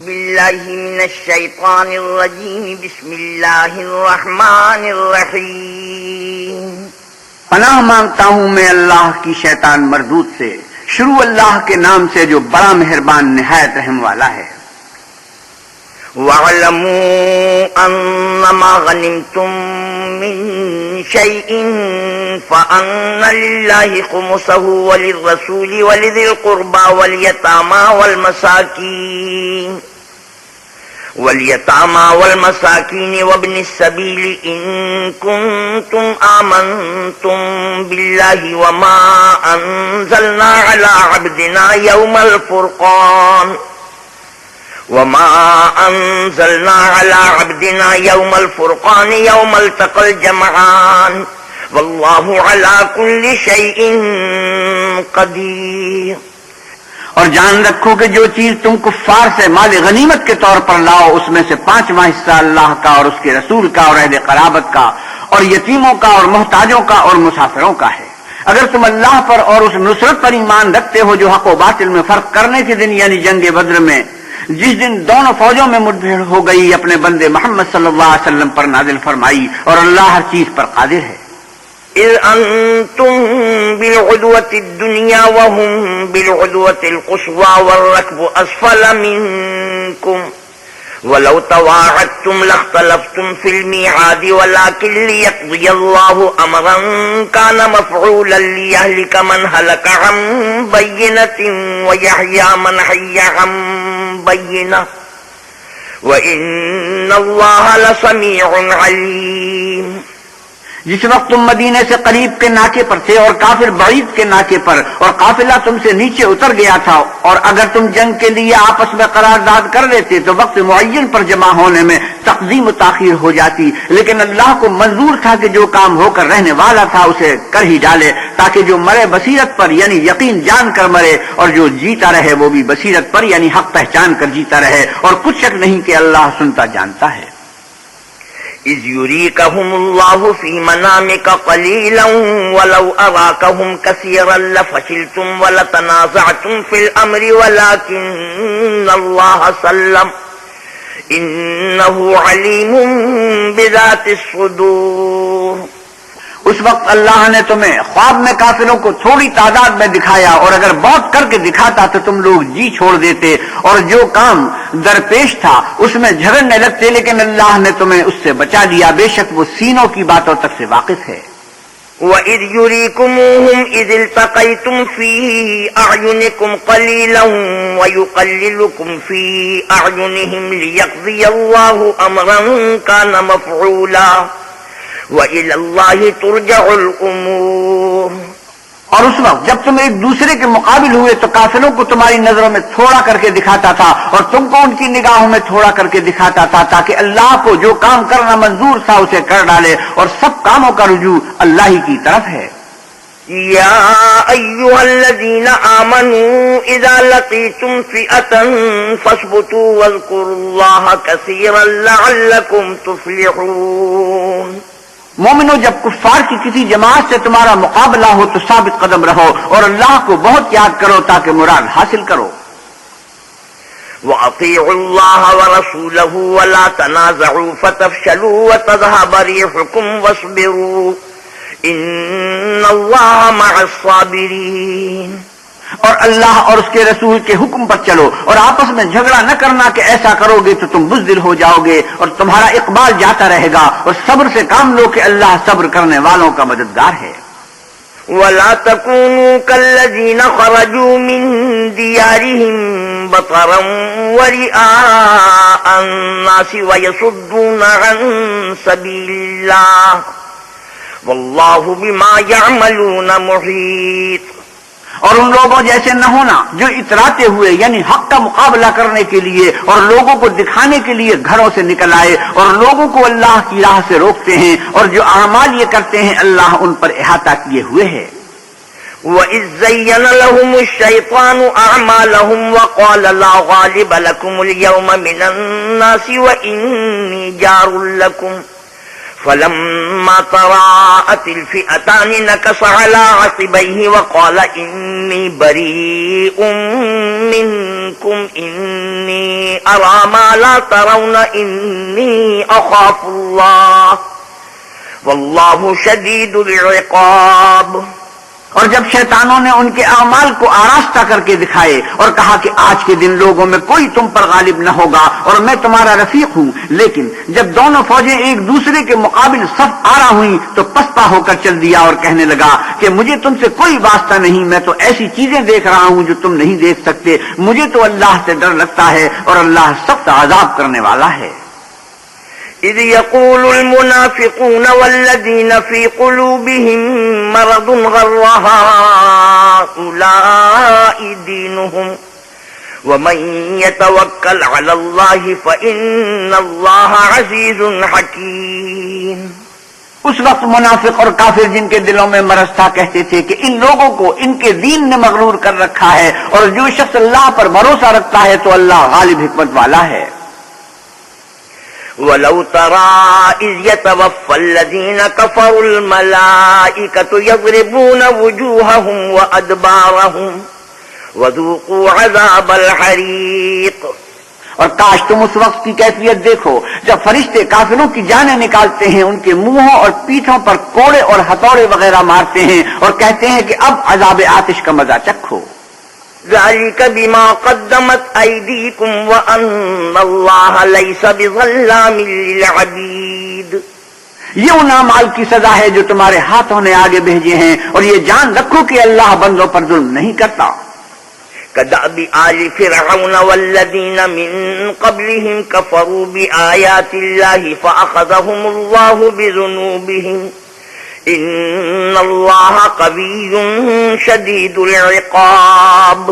باللہ من الشیطان الرجیم بسم اللہ الرحمن الرحیم۔ پناہ مانگتا ہوں میں اللہ کی شیطان مردود سے، شروع اللہ کے نام سے جو بڑا مہربان نہایت رحم والا ہے۔ وَاعْلَمُوا أَنَّمَا غَنِمْتُم مِّن شَيْءٍ فَأَنَّ لِلَّهِ خُمُسَهُ وَلِلرَّسُولِ وَلِذِي الْقُرْبَى وَالْيَتَامَى وَالْمَسَاكِينِ وَابْنِ السَّبِيلِ إِن كُنتُمْ آمَنتُم بِاللَّهِ وَمَا أَنزَلْنَا عَلَى عَبْدِنَا يوم الفرقان يوم التقى الجمعان والله على كل شيء قدير۔ اور جان رکھو کہ جو چیز تم کفار سے مال غنیمت کے طور پر لاؤ اس میں سے 5واں حصہ اللہ کا اور اس کے رسول کا اور اہل قرابت کا اور یتیموں کا اور محتاجوں کا اور مسافروں کا ہے۔ اگر تم اللہ پر اور اس نصرت پر ایمان رکھتے ہو جو حق و باطل میں فرق کرنے کے دن یعنی جنگ بدر میں جس دن دونوں فوجوں میں مٹبھیڑ ہو گئی اپنے بندے محمد صلی اللہ علیہ وسلم پر نازل فرمائی، اور اللہ ہر چیز پر قادر ہے۔ اذ انتم بالعدوة الدنيا وهم بالعدوة القصوى والركب اسفل منكم ولو تواعدتم لاختلفتم في الميعاد ولكن ليقضي الله امرا كان مفعولا ليهلك من هلك عن بينة ويحيى من حي عن بينة وإن الله لسميع عليم۔ جس وقت تم مدینے سے قریب کے ناکے پر تھے اور کافر بعید کے ناکے پر اور قافلہ تم سے نیچے اتر گیا تھا، اور اگر تم جنگ کے لیے آپس میں قرارداد کر لیتے تو وقت معین پر جمع ہونے میں تقدیم و تاخیر ہو جاتی، لیکن اللہ کو منظور تھا کہ جو کام ہو کر رہنے والا تھا اسے کر ہی ڈالے، تاکہ جو مرے بصیرت پر یعنی یقین جان کر مرے، اور جو جیتا رہے وہ بھی بصیرت پر یعنی حق پہچان کر جیتا رہے، اور کچھ شک نہیں کہ اللہ سنتا جانتا ہے۔ اذ يريكهم الله في منامك قليلا ولو أراكهم كثيرا لفشلتم ولتنازعتم في الأمر ولكن الله سلم إنه عليم بذات الصدور۔ اس وقت اللہ نے تمہیں خواب میں کافروں کو تھوڑی تعداد میں دکھایا، اور اگر بہت کر کے دکھاتا تو تم لوگ جی چھوڑ دیتے، اور جو کام درپیش تھا اس میں جھگڑنے لگتے، لیکن اللہ نے تمہیں اس سے بچا لیا، بے شک وہ سینوں کی باتوں تک سے واقف ہے۔ وَإِذْ يُرِيكُمُوهُمْ إِذِ الْتَقَيْتُمْ فِي أَعْيُنِكُمْ قَلِيلًا وَيُقَلِّلُكُمْ فِي أَعْيُنِهِمْ لِيَقْضِيَ اللَّهُ أَمْرًا كَانَ مَفْعُولًا وَإِلَى اللَّهِ تُرْجَعُ الْأُمُورُ۔ اور اس وقت جب تم ایک دوسرے کے مقابل ہوئے تو کافروں کو تمہاری نظروں میں تھوڑا کر کے دکھاتا تھا اور تم کو ان کی نگاہوں میں تھوڑا کر کے دکھاتا تھا، تاکہ اللہ کو جو کام کرنا منظور تھا اسے کر ڈالے، اور سب کاموں کا رجوع اللہ ہی کی طرف ہے۔ یا ایھا الذین آمنوا اذا لقیتم فئۃ فاثبتوا واذکروا اللہ کثیرا لعلکم تفلحون۔ مومنو، جب کفار کی کسی جماعت سے تمہارا مقابلہ ہو تو ثابت قدم رہو اور اللہ کو بہت یاد کرو تاکہ مراد حاصل کرو۔ وَأَطِيعُوا اللَّهَ وَرَسُولَهُ وَلَا تَنَازَعُوا فَتَفْشَلُوا وَتَذْهَبَ رِيحُكُمْ وَاصْبِرُوا إِنَّ اللَّهَ مَعَ الصَّابِرِينَ۔ اور اللہ اور اس کے رسول کے حکم پر چلو، اور آپس میں جھگڑا نہ کرنا کہ ایسا کرو گے تو تم بزدل ہو جاؤ گے، اور تمہارا اقبال جاتا رہے گا، اور صبر سے کام لو کہ اللہ صبر کرنے والوں کا مددگار ہے۔ وَلَا تَكُونُوا كَالَّذِينَ خَرَجُوا مِن دِيَارِهِمْ بَطَرًا وَرِئَاءَ النَّاسِ وَيَصُدُّونَ عَن سَبِيلِ اللَّهِ وَاللَّهُ بِمَا يَعْمَلُونَ مُحِيطٌ۔ اور ان لوگوں جیسے نہ ہونا جو اتراتے ہوئے یعنی حق کا مقابلہ کرنے کے لیے اور لوگوں کو دکھانے کے لیے گھروں سے نکل آئے اور لوگوں کو اللہ کی راہ سے روکتے ہیں، اور جو اعمال یہ کرتے ہیں اللہ ان پر احاطہ کیے ہوئے ہے۔ وَإِذْ زَيَّنَ لَهُمُ الشَّيْطَانُ أَعْمَالَهُمْ وَقَالَ لَا غَالِبَ لَكُمُ الْيَوْمَ مِنَ النَّاسِ وَإِنِّي جَارٌ لَكُمْ فلما تراءت الفئتان نكص على عقبيه وقال إني بريء منكم إني أرى ما لا ترون إني أخاف الله والله شديد العقاب۔ اور جب شیطانوں نے ان کے اعمال کو آراستہ کر کے دکھائے اور کہا کہ آج کے دن لوگوں میں کوئی تم پر غالب نہ ہوگا اور میں تمہارا رفیق ہوں، لیکن جب دونوں فوجیں ایک دوسرے کے مقابل صف آرا ہوئیں تو پسپا ہو کر چل دیا اور کہنے لگا کہ مجھے تم سے کوئی واسطہ نہیں، میں تو ایسی چیزیں دیکھ رہا ہوں جو تم نہیں دیکھ سکتے، مجھے تو اللہ سے ڈر لگتا ہے اور اللہ سخت عذاب کرنے والا ہے۔ إذ يقول المنافقون والذين في قلوبهم مرض غر هؤلاء دينهم ومن يتوكل على الله فإن الله عزيز حكيم۔ اس وقت منافق اور کافر جن کے دلوں میں مرض تھا کہتے تھے کہ ان لوگوں کو ان کے دین نے مغرور کر رکھا ہے، اور جو شخص اللہ پر بھروسہ رکھتا ہے تو اللہ غالب حکمت والا ہے۔ وَلَوْ تَرَىٰ إِذْ يَتَوَفَّى الَّذِينَ كَفَرُوا الْمَلَائِكَةُ يَضْرِبُونَ وُجُوهَهُمْ وَأَدْبَارَهُمْ وَذُوقُوا عَذَابَ الْحَرِيقِ۔ اور کاش تم اس وقت کی کیفیت دیکھو جب فرشتے کافروں کی جانیں نکالتے ہیں، ان کے منہوں اور پیٹھوں پر کوڑے اور ہتھوڑے وغیرہ مارتے ہیں اور کہتے ہیں کہ اب عذاب آتش کا مزہ چکھو۔ ذلك بما قدمت أيديكم وأن الله ليس بظلام للعبيد۔ یہ ان اعمال کی سزا ہے جو تمہارے ہاتھوں نے آگے بھیجے ہیں، اور یہ جان رکھو کہ اللہ بندوں پر ظلم نہیں کرتا۔ كدأب آل فرعون والذين من قبلهم كفروا بآيات الله فأخذهم الله بذنوبهم إن الله قوي شديد العقاب۔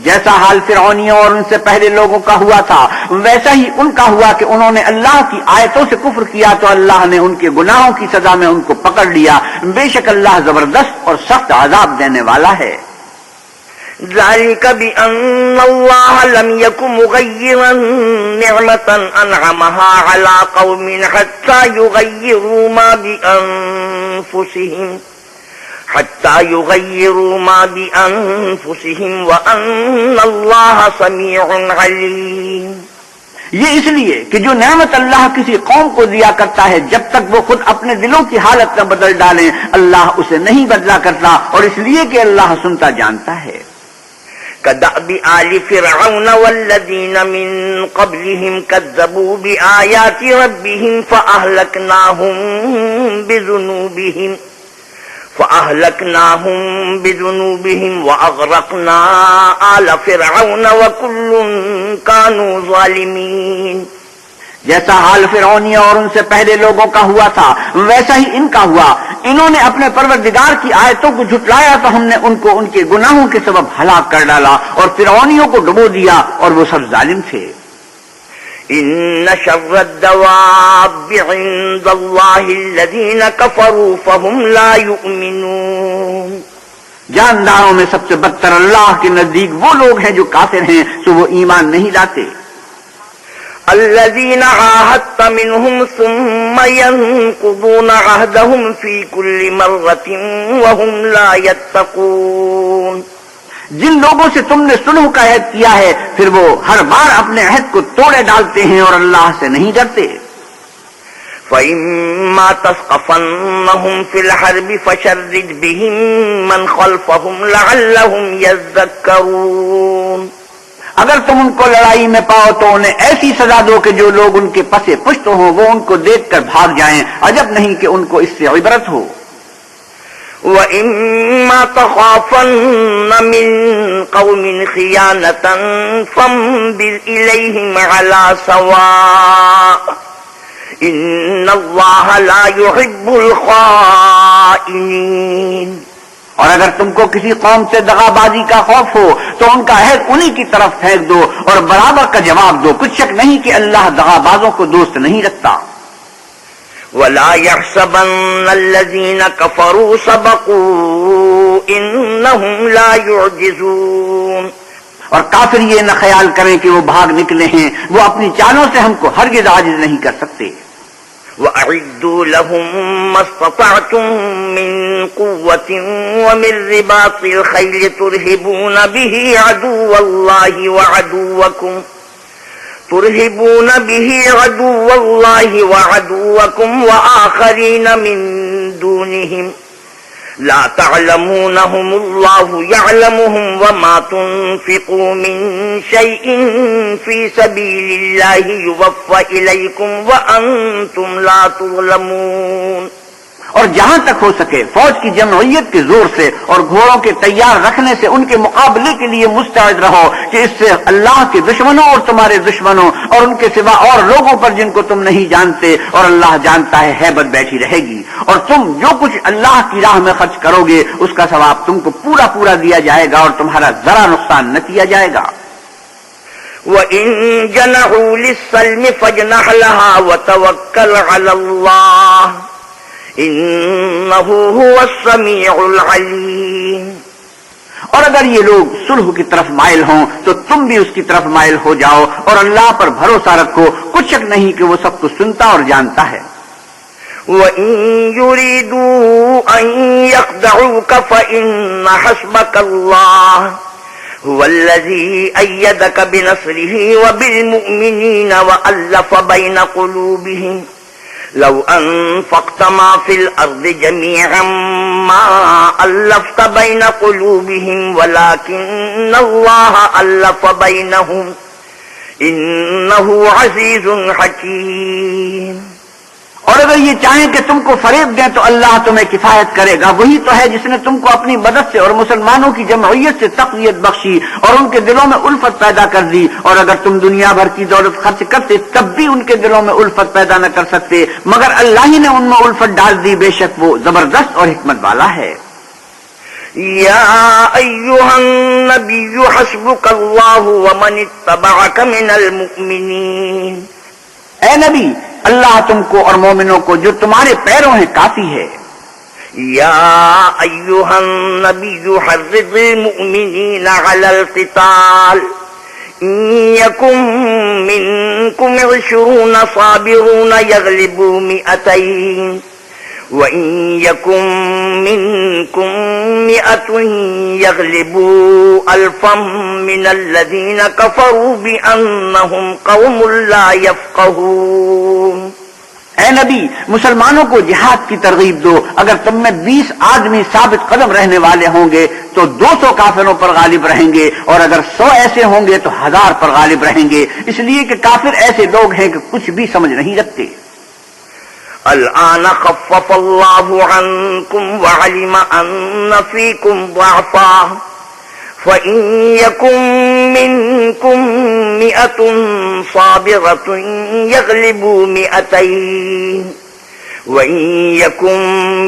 جیسا حال فرعونیوں اور ان سے پہلے لوگوں کا ہوا تھا ویسا ہی ان کا ہوا کہ انہوں نے اللہ کی آیتوں سے کفر کیا تو اللہ نے ان کے گناہوں کی سزا میں ان کو پکڑ لیا، بے شک اللہ زبردست اور سخت عذاب دینے والا ہے۔ ذلك بأن الله لم يكن مغيرا نعمة أنعمها على قوم حتى يغيروا ما بأنفسهم وأن الله سميع عليم۔ یہ اس لیے کہ جو نعمت اللہ کسی قوم کو دیا کرتا ہے جب تک وہ خود اپنے دلوں کی حالت نہ بدل ڈالیں اللہ اسے نہیں بدلا کرتا، اور اس لیے کہ اللہ سنتا جانتا ہے۔ كدأب آل فرعون والذين من قبلهم كذبوا بآيات ربهم فأهلكناهم بذنوبهم وأغرقنا آل فرعون وكل كانوا ظالمين۔ جیسا حال فرعونیوں اور ان سے پہلے لوگوں کا ہوا تھا ویسا ہی ان کا ہوا، انہوں نے اپنے پروردگار کی آیتوں کو جھٹلایا تو ہم نے ان کو ان کے گناہوں کے سبب ہلاک کر ڈالا، اور فرعونیوں کو ڈبو دیا اور وہ سب ظالم تھے۔ ان شر الدواب عند الله الذين كفروا فهم لا يؤمنون۔ جانداروں میں سب سے بدتر اللہ کے نزدیک وہ لوگ ہیں جو کافر ہیں تو وہ ایمان نہیں لاتے۔ الذين عاهدت منهم ثم ينقضون عهدهم في كل مرة وهم لا يتقون۔ جن لوگوں سے تم نے صلح کا عہد کیا ہے پھر وہ ہر بار اپنے عہد کو توڑے ڈالتے ہیں اور اللہ سے نہیں ڈرتے۔ فإما تثقفنهم في الحرب فشرد بهم من خلفهم لعلهم يذكرون۔ اگر تم ان کو لڑائی میں پاؤ تو انہیں ایسی سزا دو کہ جو لوگ ان کے پس پشت ہوں وہ ان کو دیکھ کر بھاگ جائیں، عجب نہیں کہ ان کو اس سے عبرت ہو۔ وَإِمَّا تَخَافَنَّ مِن قَوْمٍ خِيَانَةً فَانبِذْ إِلَيْهِمْ عَلَى سَوَاءٍ إِنَّ اللَّهَ لَا يُحِبُّ الْخَائِنِينَ۔ اور اگر تم کو کسی قوم سے دغا بازی کا خوف ہو تو ان کا عہد انہی کی طرف پھینک دو اور برابر کا جواب دو، کچھ شک نہیں کہ اللہ دغا بازوں کو دوست نہیں رکھتا۔ وَلَا يَحْسَبَنَّ الَّذِينَ كَفَرُوا سَبَقُوا إِنَّهُمْ لَا يُعْجِزُونَ۔ اور کافر یہ نہ خیال کریں کہ وہ بھاگ نکلے ہیں، وہ اپنی چالوں سے ہم کو ہرگز عاجز نہیں کر سکتے۔ وأعدوا لهم ما استطعتم من قوة ومن رباط الخيل ترهبون به عدو الله وعدوكم وآخرين من دونهم لا تعلمونهم الله يعلمهم وما تنفقوا من شيء في سبيل الله يوفى إليكم وأنتم لا تظلمون۔ اور جہاں تک ہو سکے فوج کی جمعیت کے زور سے اور گھوڑوں کے تیار رکھنے سے ان کے مقابلے کے لیے مستعد رہو کہ اس سے اللہ کے دشمنوں اور تمہارے دشمنوں اور ان کے سوا اور لوگوں پر جن کو تم نہیں جانتے اور اللہ جانتا ہے ہیبت بیٹھی رہے گی، اور تم جو کچھ اللہ کی راہ میں خرچ کرو گے اس کا ثواب تم کو پورا پورا دیا جائے گا اور تمہارا ذرا نقصان نہ کیا جائے گا۔ وَإِن جَنَحُوا لِلسَّلْمِ فَاجْنَحْ لَهَا وَتَوَكَّلْ عَلَى اللَّهِ انہو هو السمیع العلیم۔ اور اگر یہ لوگ صلح کی طرف مائل ہوں تو تم بھی اس کی طرف مائل ہو جاؤ اور اللہ پر بھروسہ رکھو، کچھ شک نہیں کہ وہ سب کچھ سنتا اور جانتا ہے۔ وَإِن يُرِيدُوا أَن يَخْدَعُوكَ فَإِنَّ حَسْبَكَ اللَّهُ هُوَ الَّذِي أَيَّدَكَ بِنَصْرِهِ وَبِالْمُؤْمِنِينَ وَأَلَّفَ بَيْنَ قُلُوبِهِمْ لو انفقت ما في الارض جميعا ما الفت بين قلوبهم ولكن الله الف بينهم انه عزيز حكيم۔ اور اگر یہ چاہیں کہ تم کو فریب دیں تو اللہ تمہیں کفایت کرے گا، وہی تو ہے جس نے تم کو اپنی مدد سے اور مسلمانوں کی جمعیت سے تقویت بخشی اور ان کے دلوں میں الفت پیدا کر دی، اور اگر تم دنیا بھر کی دولت خرچ کرتے تب بھی ان کے دلوں میں الفت پیدا نہ کر سکتے، مگر اللہ ہی نے ان میں الفت ڈال دی، بے شک وہ زبردست اور حکمت والا ہے۔ یا ایھا النبی حسبک اللہ ومن اتبعک من المؤمنین۔ اے نبی، اللہ تم کو اور مومنوں کو جو تمہارے پیروں ہیں کافی ہے۔ یا ایھا النبی حرض المؤمنین علی القتال ان یکن منکم 20 صابرون یغلبوا 200 وَإِن يَكُن مِّنكُم 100 يَغْلِبُوا أَلْفًا مِّنَ الَّذِينَ كَفَرُوا بِأَنَّهُمْ قَوْمٌ لَّا يَفْقَهُونَ۔ اے نبی، مسلمانوں کو جہاد کی ترغیب دو، اگر تم میں 20 آدمی ثابت قدم رہنے والے ہوں گے تو 200 کافروں پر غالب رہیں گے، اور اگر 100 ایسے ہوں گے تو 1000 پر غالب رہیں گے، اس لیے کہ کافر ایسے لوگ ہیں کہ کچھ بھی سمجھ نہیں رکھتے۔ الآن خفف اللہ عنکم وعلم ان فیکم ضعفا فإن یکن منکم 100 صابرة یغلبوا 200 وإن یکن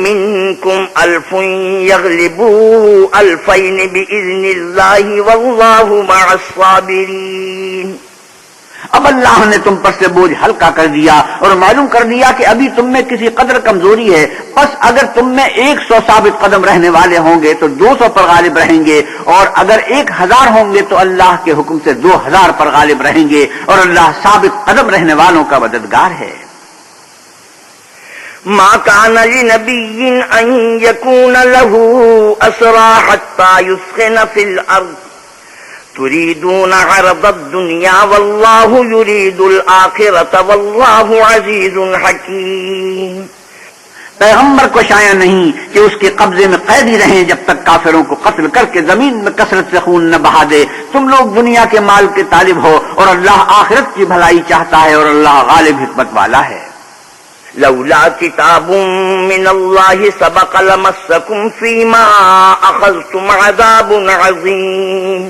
منکم 1000 یغلبوا 2000 بإذن اللہ واللہ مع الصابرین۔ اب اللہ نے تم پر سے بوجھ ہلکا کر دیا اور معلوم کر دیا کہ ابھی تم میں کسی قدر کمزوری ہے، بس اگر تم میں 100 ثابت قدم رہنے والے ہوں گے تو 200 پر غالب رہیں گے، اور اگر 1000 ہوں گے تو اللہ کے حکم سے 2000 پر غالب رہیں گے، اور اللہ ثابت قدم رہنے والوں کا مددگار ہے۔ ما كان لنبي ان يكون له اسرى حتى يثخن في الارض تريدون عرض الدنيا والله يريد الآخرة والله عزيز حكيم۔ پیغمبر کو شایع نہیں کہ اس کے قبضے میں قیدی رہیں جب تک کافروں کو قتل کر کے زمین میں کثرت سے خون نہ بہا دے۔ تم لوگ دنیا کے مال کے طالب ہو اور اللہ آخرت کی بھلائی چاہتا ہے، اور اللہ غالب حکمت والا ہے۔ لولا کتاب من اللہ سبق لمسکم فیما اخذتم عذاب عظیم۔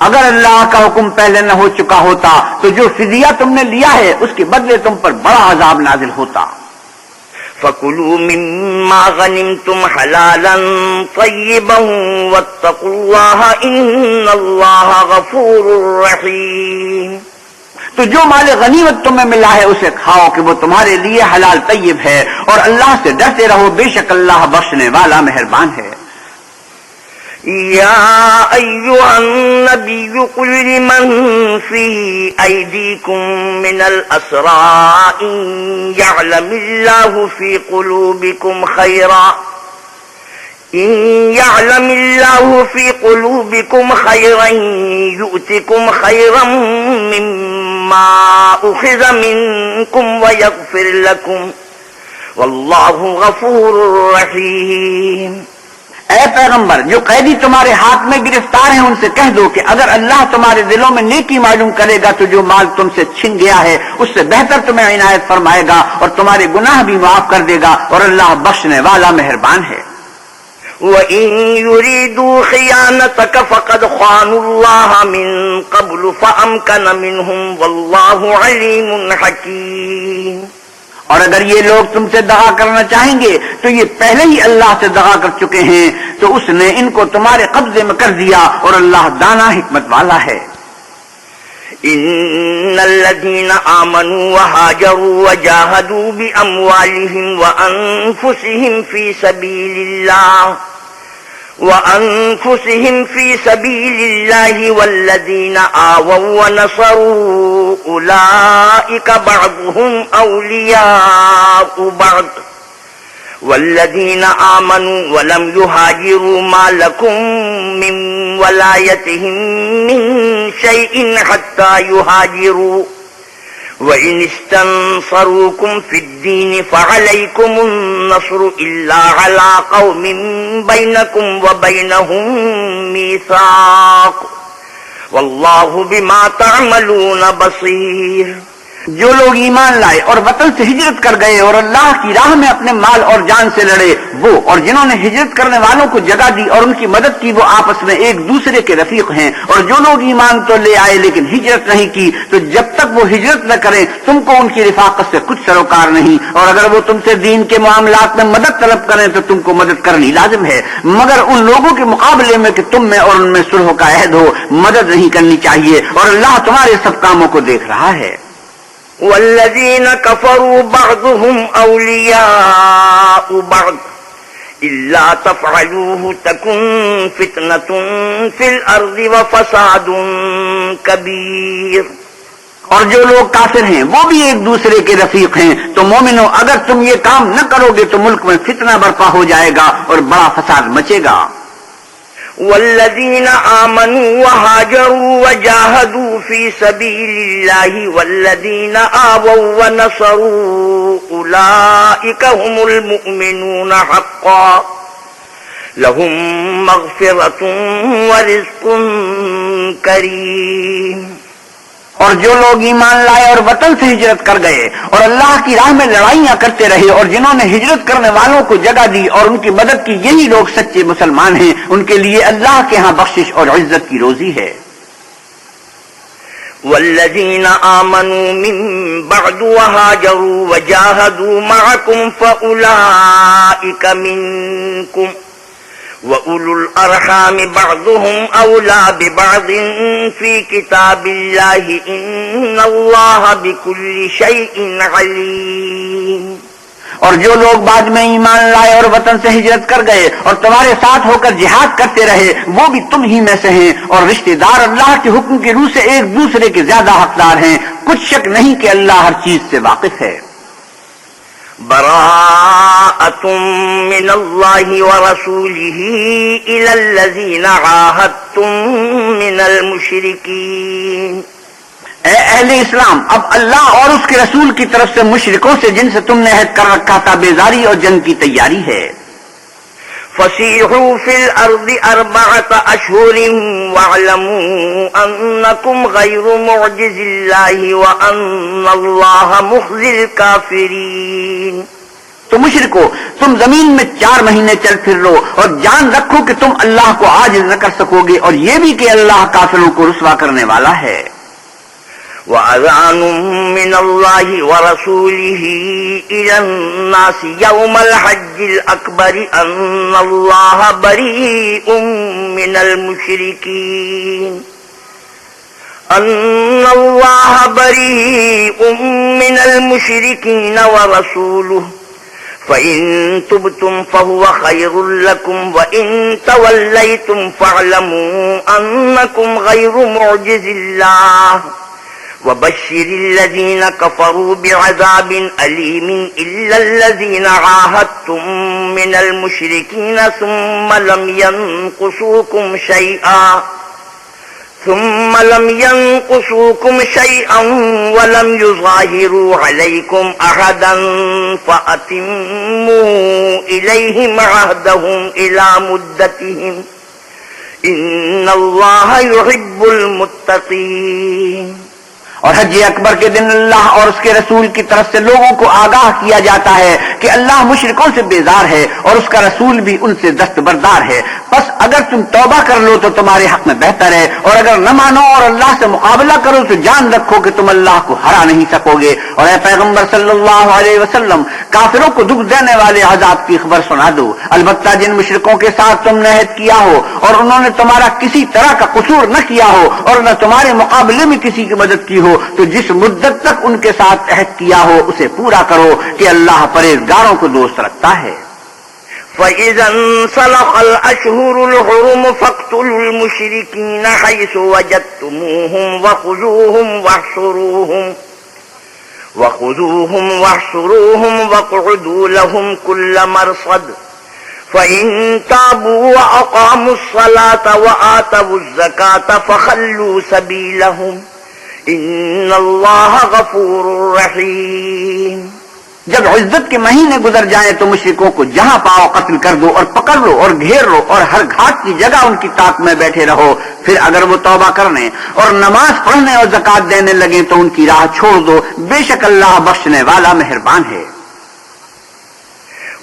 اگر اللہ کا حکم پہلے نہ ہو چکا ہوتا تو جو فدیہ تم نے لیا ہے اس کے بدلے تم پر بڑا عذاب نازل ہوتا۔ فَكُلُوا مِمَّا غَنِمْتُمْ حَلَالًا طَيِّبًا وَاتَّقُوا اللَّهَ إِنَّ اللَّهَ غَفُورٌ رَّحِيمٌ۔ تو جو مال غنیمت تمہیں ملا ہے اسے کھاؤ کہ وہ تمہارے لیے حلال طیب ہے، اور اللہ سے ڈرتے رہو، بے شک اللہ بخشنے والا مہربان ہے۔ يا أيها النبي قل لمن في أيديكم من الأسرى إن يعلم الله في قلوبكم خيرا يؤتكم خيرا مما أخذ منكم ويغفر لكم والله غفور رحيم۔ اے پیغمبر، جو قیدی تمہارے ہاتھ میں گرفتار ہیں ان سے کہہ دو کہ اگر اللہ تمہارے دلوں میں نیکی معلوم کرے گا تو جو مال تم سے چھن گیا ہے اس سے بہتر تمہیں عنایت فرمائے گا اور تمہارے گناہ بھی معاف کر دے گا، اور اللہ بخشنے والا مہربان ہے۔ وَإِن يُرِيدُوا خِيَانَتَكَ فَقَدْ خَانُوا اللَّهَ مِن قَبْلُ فَأَمْكَنَ مِنْهُمْ وَاللَّهُ عَلِيمٌ حَكِيمٌ۔ اور اگر یہ لوگ تم سے دغا کرنا چاہیں گے تو یہ پہلے ہی اللہ سے دغا کر چکے ہیں، تو اس نے ان کو تمہارے قبضے میں کر دیا، اور اللہ دانا حکمت والا ہے۔ ان الذين آمنوا وهاجروا وجاهدوا بأموالهم وأنفسهم في سبيل الله والذين آووا ونصروا أولئك بعضهم أولياء بعض والذين آمنوا ولم يهاجروا ما لكم من ولايتهم من شيء حتى يهاجروا وإن استنصروكم في الدين فعليكم النصر إلا على قوم بينكم وبينهم ميثاق والله بما تعملون بصير۔ جو لوگ ایمان لائے اور وطن سے ہجرت کر گئے اور اللہ کی راہ میں اپنے مال اور جان سے لڑے، وہ اور جنہوں نے ہجرت کرنے والوں کو جگہ دی اور ان کی مدد کی، وہ آپس میں ایک دوسرے کے رفیق ہیں۔ اور جو لوگ ایمان تو لے آئے لیکن ہجرت نہیں کی، تو جب تک وہ ہجرت نہ کریں تم کو ان کی رفاقت سے کچھ سروکار نہیں، اور اگر وہ تم سے دین کے معاملات میں مدد طلب کریں تو تم کو مدد کرنی لازم ہے، مگر ان لوگوں کے مقابلے میں کہ تم میں اور ان میں صلح کا عہد ہو مدد نہیں کرنی چاہیے، اور اللہ تمہارے سب کاموں کو دیکھ رہا ہے۔ والذين كفروا بعضهم أولياء بعض إلا تفعلوه تكن فتنة في الأرض وفساد كبير۔ اور جو لوگ کافر ہیں وہ بھی ایک دوسرے کے رفیق ہیں، تو مومنو اگر تم یہ کام نہ کرو گے تو ملک میں فتنہ برپا ہو جائے گا اور بڑا فساد مچے گا۔ والذين آمنوا وهاجروا وجاهدوا في سبيل الله والذين آووا ونصروا أولئك هم المؤمنون حقا لهم مغفرة ورزق كريم۔ اور جو لوگ ایمان لائے اور وطن سے ہجرت کر گئے اور اللہ کی راہ میں لڑائیاں کرتے رہے، اور جنہوں نے ہجرت کرنے والوں کو جگہ دی اور ان کی مدد کی، یہی لوگ سچے مسلمان ہیں، ان کے لیے اللہ کے ہاں بخشش اور عزت کی روزی ہے۔ والذین آمنوا من بعد وهاجروا وجاهدوا معكم فأولئك منكم وَأُولُو الْأَرْحَامِ بَعْضُهُمْ أَوْلَى بِبَعْضٍ فِي كِتَابِ اللَّهِ إِنَّ اللَّهَ بِكُلِّ شَيْءٍ عَلِيمٌ۔ اور جو لوگ بعد میں ایمان لائے اور وطن سے ہجرت کر گئے اور تمہارے ساتھ ہو کر جہاد کرتے رہے، وہ بھی تم ہی میں سے ہیں، اور رشتہ دار اللہ کے حکم کی روح سے ایک دوسرے کے زیادہ حقدار ہیں، کچھ شک نہیں کہ اللہ ہر چیز سے واقف ہے۔ براءة من الله ورسوله إلى الذين عاهدتم من المشركين۔ اے اہل اسلام، اب اللہ اور اس کے رسول کی طرف سے مشرکوں سے جن سے تم نے عہد کر رکھا تھا بیزاری اور جنگ کی تیاری ہے۔ فسيحوا في الأرض 4 أشهر واعلموا أنكم غير معجز الله وأن الله مخزي الكافرين۔ تو مشرکو، تم زمین میں 4 مہینے چل پھر لو اور جان رکھو کہ تم اللہ کو عاجز نہ کر سکو گے، اور یہ بھی کہ اللہ کافروں کو رسوا کرنے والا ہے۔ وَأَذَانٌ مِّنَ اللَّهِ وَرَسُولِهِ إِلَى النَّاسِ يَوْمَ الْحَجِّ الْأَكْبَرِ أَنَّ اللَّهَ بَرِيءٌ مِّنَ الْمُشْرِكِينَ وَرَسُولُهُ فإن تبتم فهو خير لكم وإن توليتم فاعلموا أنكم غير معجز الله وبشر الذين كفروا بعذاب أليم إلا الذين عاهدتم من المشركين ثم لم ينقصوكم شيئا ولم يظاهروا عليكم أحدا فأتموا إليهم عهدهم إلى مدتهم إن الله يحب المتقين. اور حج اکبر کے دن اللہ اور اس کے رسول کی طرف سے لوگوں کو آگاہ کیا جاتا ہے کہ اللہ مشرکوں سے بیزار ہے اور اس کا رسول بھی ان سے دستبردار ہے. بس اگر تم توبہ کر لو تو تمہارے حق میں بہتر ہے، اور اگر نہ مانو اور اللہ سے مقابلہ کرو تو جان رکھو کہ تم اللہ کو ہرا نہیں سکو گے. اور اے پیغمبر صلی اللہ علیہ وسلم، کافروں کو دکھ دینے والے عذاب کی خبر سنا دو. البتہ جن مشرکوں کے ساتھ تم نے عہد کیا ہو اور انہوں نے تمہارا کسی طرح کا قصور نہ کیا ہو اور نہ تمہارے مقابلے میں کسی کی مدد کی ہو، تو جس مدت تک ان کے ساتھ عہد کیا ہو اسے پورا کرو کہ اللہ پرہیزگاروں کو دوست رکھتا ہے. فَإِذَا انْسَلَخَ الْأَشْهُرُ الْحُرُمُ فَاقْتُلُوا الْمُشْرِكِينَ حَيْثُ وَجَدتُّمُوهُمْ وَخُذُوهُمْ وَاحْصُرُوهُمْ وَاقْعُدُوا لَهُمْ كُلَّ مَرْصَدٍ فَإِن تَابُوا وَأَقَامُوا الصَّلَاةَ وَآتَوُا الزَّكَاةَ فَخَلُّوا سَبِيلَهُمْ ان اللہ غفور رحیم. جب عزت کے مہینے گزر جائیں تو مشرکوں کو جہاں پاؤ قتل کر دو اور پکڑ لو اور گھیر لو اور ہر گھاٹ کی جگہ ان کی طاق میں بیٹھے رہو. پھر اگر وہ توبہ کرنے اور نماز پڑھنے اور زکات دینے لگیں تو ان کی راہ چھوڑ دو، بے شک اللہ بخشنے والا مہربان ہے.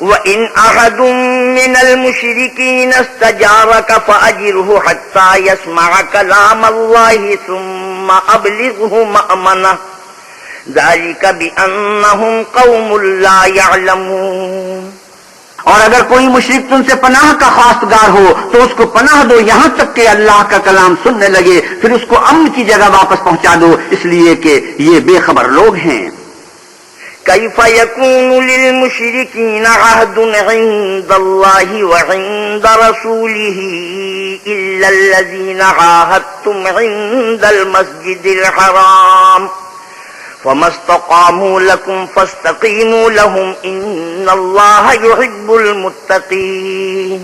وَإِنْ أَحَدٌ مِّنَ الْمُشْرِكِينَ اسْتَجَارَكَ فَأَجِرْهُ حَتَّى يَسْمَعَ كَلَامَ اللَّهِ ثُمَّ أَبْلِغْهُ مَأْمَنَهُ ذَلِكَ بِأَنَّهُمْ قَوْمٌ لَّا يَعْلَمُونَ. اور اگر کوئی مشرک تم سے پناہ کا خواستگار ہو تو اس کو پناہ دو یہاں تک کہ اللہ کا کلام سننے لگے، پھر اس کو امن کی جگہ واپس پہنچا دو، اس لیے کہ یہ بے خبر لوگ ہیں. كيف يكون للمشركين عهد عند الله وعند رسوله إلا الذين عاهدتم عند المسجد الحرام فما استقاموا لكم فاستقيموا لهم إن الله يحب المتقين.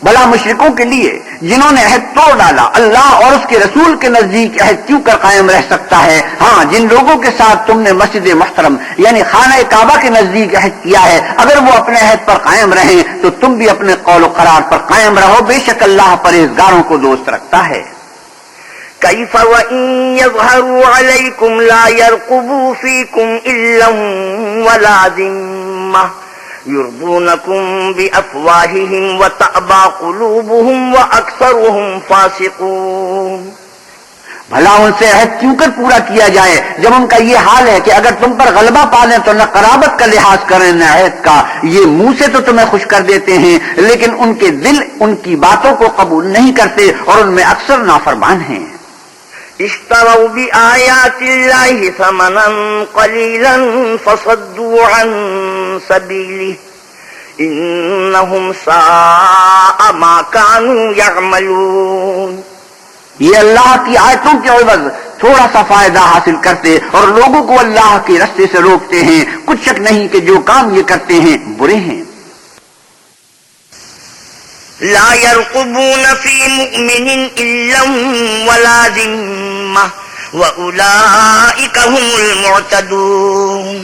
بھلا مشرکوں کے لیے جنہوں نے عہد توڑ ڈالا اللہ اور اس کے رسول کے نزدیک عہد کیوں کر قائم رہ سکتا ہے؟ ہاں، جن لوگوں کے ساتھ تم نے مسجد محترم یعنی خانہ کعبہ کے نزدیک عہد کیا ہے، اگر وہ اپنے عہد پر قائم رہیں تو تم بھی اپنے قول و قرار پر قائم رہو، بے شک اللہ پرہیزگاروں کو دوست رکھتا ہے. كيف وإن يظهروا عليكم لا يرقبوا فيكم إلا ولا ذمة يرضونكم بأفواههم وتأبى قلوبهم وأكثرهم فاسقون. بھلا ان سے عہد کیوں کر پورا کیا جائے جب ان کا یہ حال ہے کہ اگر تم پر غلبہ پالیں تو نہ قرابت کا لحاظ کریں نہ عہد کا. یہ منہ سے تو تمہیں خوش کر دیتے ہیں لیکن ان کے دل ان کی باتوں کو قبول نہیں کرتے اور ان میں اکثر نافرمان ہیں. اشتروا بآيات الله ثمنا قليلا فصدوا عن سبيله إنهم ساء ما كانوا يعملون. یہ اللہ کی آیتوں کے عوض تھوڑا سا فائدہ حاصل کرتے اور لوگوں کو اللہ کے رستے سے روکتے ہیں، کچھ شک نہیں کہ جو کام یہ کرتے ہیں برے ہیں. لا يرقبون في مؤمن إلا ولا ذمة وأولئك هم المعتدون.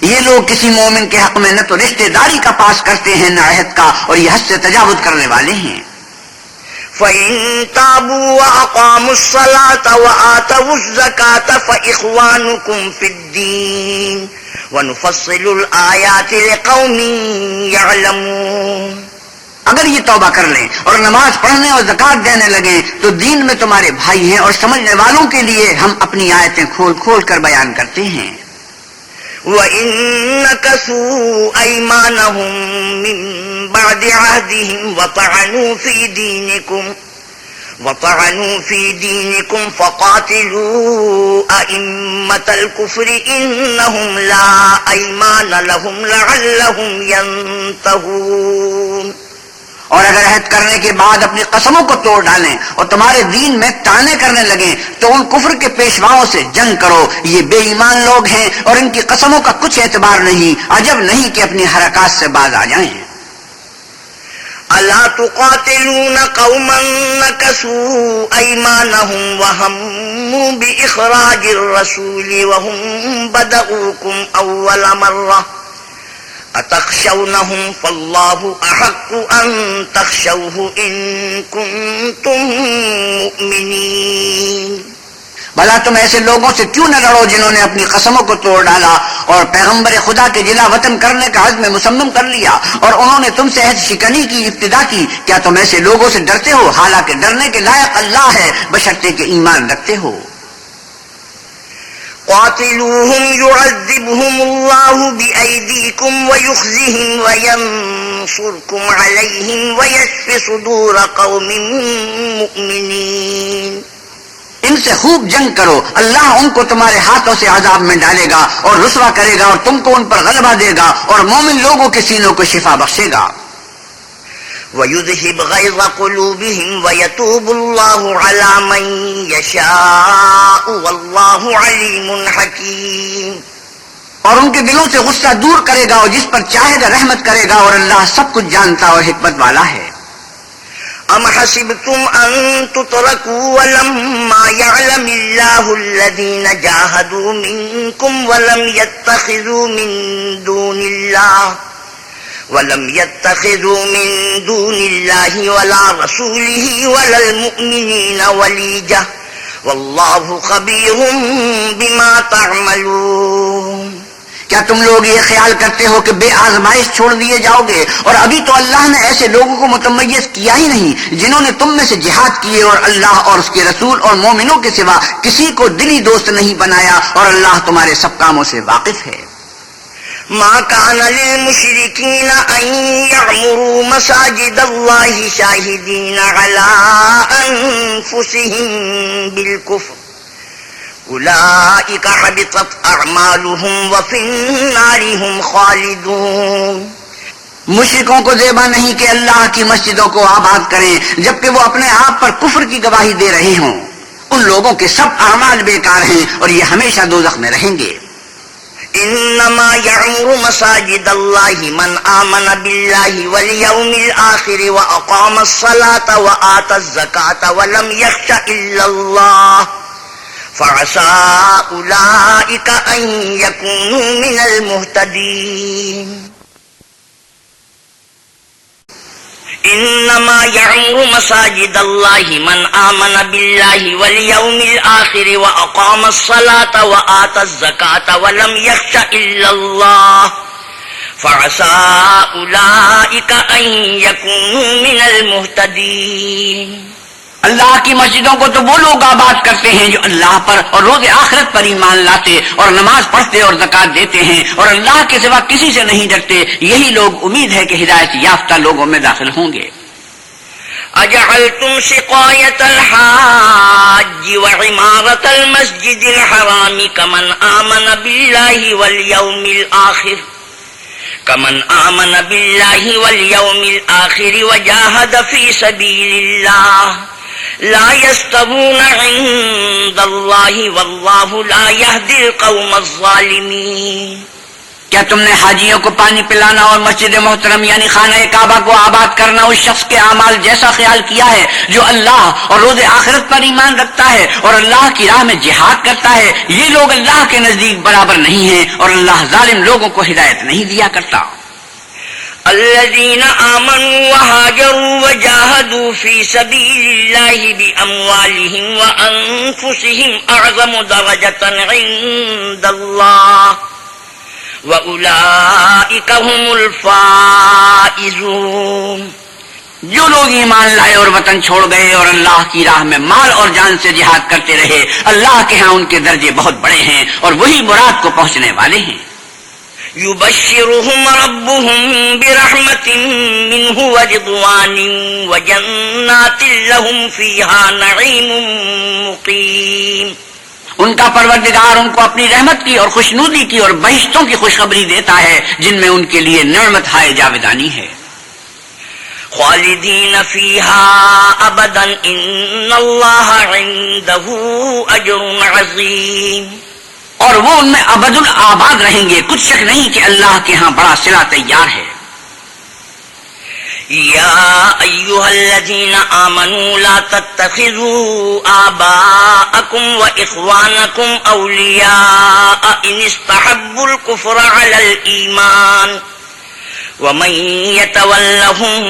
یہ لوگ کسی مومن کے حق میں نہ تو رشتہ داری کا پاس کرتے ہیں نہ عہد کا، اور یہ حد سے تجاوز کرنے والے ہیں. فَإِن تَابُوا وَأَقَامُوا الصَّلَاةَ وَآتَوُا الزَّكَاةَ فَإِخْوَانُكُمْ فِي الدِّينِ وَنُفَصِّلُ الْآيَاتِ لِقَوْمٍ يَعْلَمُونَ. اگر یہ توبہ کر لیں اور نماز پڑھنے اور زکات دینے لگیں تو دین میں تمہارے بھائی ہیں، اور سمجھنے والوں کے لیے ہم اپنی آیتیں کھول کھول کر بیان کرتے ہیں. وَإِن نَكَثُوا أَيْمَانَهُم مِّن بَعْدِ عَهْدِهِمْ وَطَعَنُوا فِي دِينِكُمْ فَقَاتِلُوا أَئِمَّةَ كلمة الكفر إنهم لا أيمان لهم لعلهم ينتهون. اور اگر عہد کرنے کے بعد اپنی قسموں کو توڑ ڈالیں اور تمہارے دین میں طعنے کرنے لگیں تو ان کفر کے پیشواؤں سے جنگ کرو. یہ بے ایمان لوگ ہیں اور ان کی قسموں کا کچھ اعتبار نہیں. عجب نہیں کہ اپنی حرکات سے باز آ جائیں. ألا تقاتلون قوما نكثوا أيمانهم وهموا بإخراج الرسول وهم بدؤوكم أول مرة أتخشونهم فالله أحق أن تخشوه إن كنتم مؤمنين. بھلا تم ایسے لوگوں سے کیوں نہ لڑو جنہوں نے اپنی قسموں کو توڑ ڈالا اور پیغمبر خدا کے جلا وطن کرنے کا عزم مصمم کر لیا اور انہوں نے تم سے عہد شکنی کی ابتدا کی. کیا تم ایسے لوگوں سے ڈرتے ہو حالانکہ ڈرنے کے لائق اللہ ہے بشرطے کہ ایمان رکھتے ہو. قاتلوهم يعذبهم الله بأيديكم ويخزهم وينصركم عليهم ويشف صدور قوم مؤمنين. ان سے خوب جنگ کرو. اللہ ان کو تمہارے ہاتھوں سے عذاب میں ڈالے گا اور رسوا کرے گا اور تم کو ان پر غلبہ دے گا اور مومن لوگوں کے سینوں کو شفا بخشے گا. وَيُذْهِبْ غَيْظَ قُلُوبِهِمْ وَيَتُوبُ اللَّهُ عَلَى مَن يَشَاءُ وَاللَّهُ عَلِيمٌ حَكِيمٌ. اور ان کے دلوں سے غصہ دور کرے گا اور جس پر چاہے گا رحمت کرے گا اور اللہ سب کچھ جانتا اور حکمت والا ہے. أَمْ حَسِبْتُمْ أَن تُتْرَكُوا وَلَمَّا يَعْلَمِ اللَّهُ الَّذِينَ جَاهَدُوا مِنكُمْ وَلَمْ يَتَّخِذُوا مِن دُونِ اللَّهِ وَلَا رَسُولِهِ وَلَا الْمُؤْمِنِينَ وَلِيجَةً وَاللَّهُ خَبِيرٌ بِمَا تَعْمَلُونَ. کیا تم لوگ یہ خیال کرتے ہو کہ بے آزمائش چھوڑ دیے جاؤ گے؟ اور ابھی تو اللہ نے ایسے لوگوں کو متمیز کیا ہی نہیں جنہوں نے تم میں سے جہاد کیے اور اللہ اور اس کے رسول اور مومنوں کے سوا کسی کو دلی دوست نہیں بنایا اور اللہ تمہارے سب کاموں سے واقف ہے. ما كان للمشركين أن يعمروا مساجد الله شاهدين على أنفسهم بالكفر أولئك حبطت أعمالهم وفي النار هم خالدون. مشرکوں کو زیبا نہیں کہ اللہ کی مسجدوں کو آباد کریں جبکہ وہ اپنے آپ پر کفر کی گواہی دے رہے ہوں. ان لوگوں کے سب اعمال بیکار ہیں اور یہ ہمیشہ دوزخ میں رہیں گے. إنما يعمر مساجد الله من آمن بالله واليوم الآخر وأقام الصلاة وآتى الزكاة ولم يخش إلا الله فعسى أولئك أن يكونوا من المهتدين. إنما يعمر مساجد الله من آمن بالله واليوم الآخر وأقام الصلاة وآتى الزكاة ولم يخش إلا الله فعسى أولئك أن يكونوا من المهتدين. اللہ کی مسجدوں کو تو وہ لوگ آباد کرتے ہیں جو اللہ پر اور روز آخرت پر ایمان لاتے اور نماز پڑھتے اور زکوٰۃ دیتے ہیں اور اللہ کے سوا کسی سے نہیں ڈرتے. یہی لوگ امید ہے کہ ہدایت یافتہ لوگوں میں داخل ہوں گے. أجعلتم سقاية الحاج وعمارة المسجد الحرام كمن آمن بالله واليوم الآخر وجاهد في سبيل الله لا يستوون عند الله والله لا يهدي القوم الظالمين. کیا تم نے حاجیوں کو پانی پلانا اور مسجد محترم یعنی خانہ کعبہ کو آباد کرنا اس شخص کے اعمال جیسا خیال کیا ہے جو اللہ اور روز آخرت پر ایمان رکھتا ہے اور اللہ کی راہ میں جہاد کرتا ہے؟ یہ لوگ اللہ کے نزدیک برابر نہیں ہیں اور اللہ ظالم لوگوں کو ہدایت نہیں دیا کرتا. الذين آمنوا وهاجروا وجاهدوا في سبيل الله بأموالهم وأنفسهم أعظم درجة عند الله وَأُولَئِكَ هُمُ الْفَائِزُونَ. جو لوگ ایمان لائے اور وطن چھوڑ گئے اور اللہ کی راہ میں مال اور جان سے جہاد کرتے رہے اللہ کے ہاں ان کے درجے بہت بڑے ہیں اور وہی مراد کو پہنچنے والے ہیں. يُبَشِّرُهُمْ رَبُّهُمْ بِرَحْمَةٍ مِّنْهُ وَرِضْوَانٍ وَجَنَّاتٍ لَهُمْ فِيهَا نَعِيمٌ مُّقِيمٌ. ان کا پروردگار ان کو اپنی رحمت کی اور خوشنودی کی اور بہشتوں کی خوشخبری دیتا ہے جن میں ان کے لیے نعمت ہائے جاودانی ہے. خالدین فیہا ابدا ان اللہ عنده اجر عظیم. اور وہ ان میں ابد الآباد رہیں گے، کچھ شک نہیں کہ اللہ کے ہاں بڑا صلہ تیار ہے. یا ایہا الذین آمنوا لا تتخذوا آباءکم و اخوانکم اولیاء ان استحبوا الکفر علی الایمان ومن يتولهم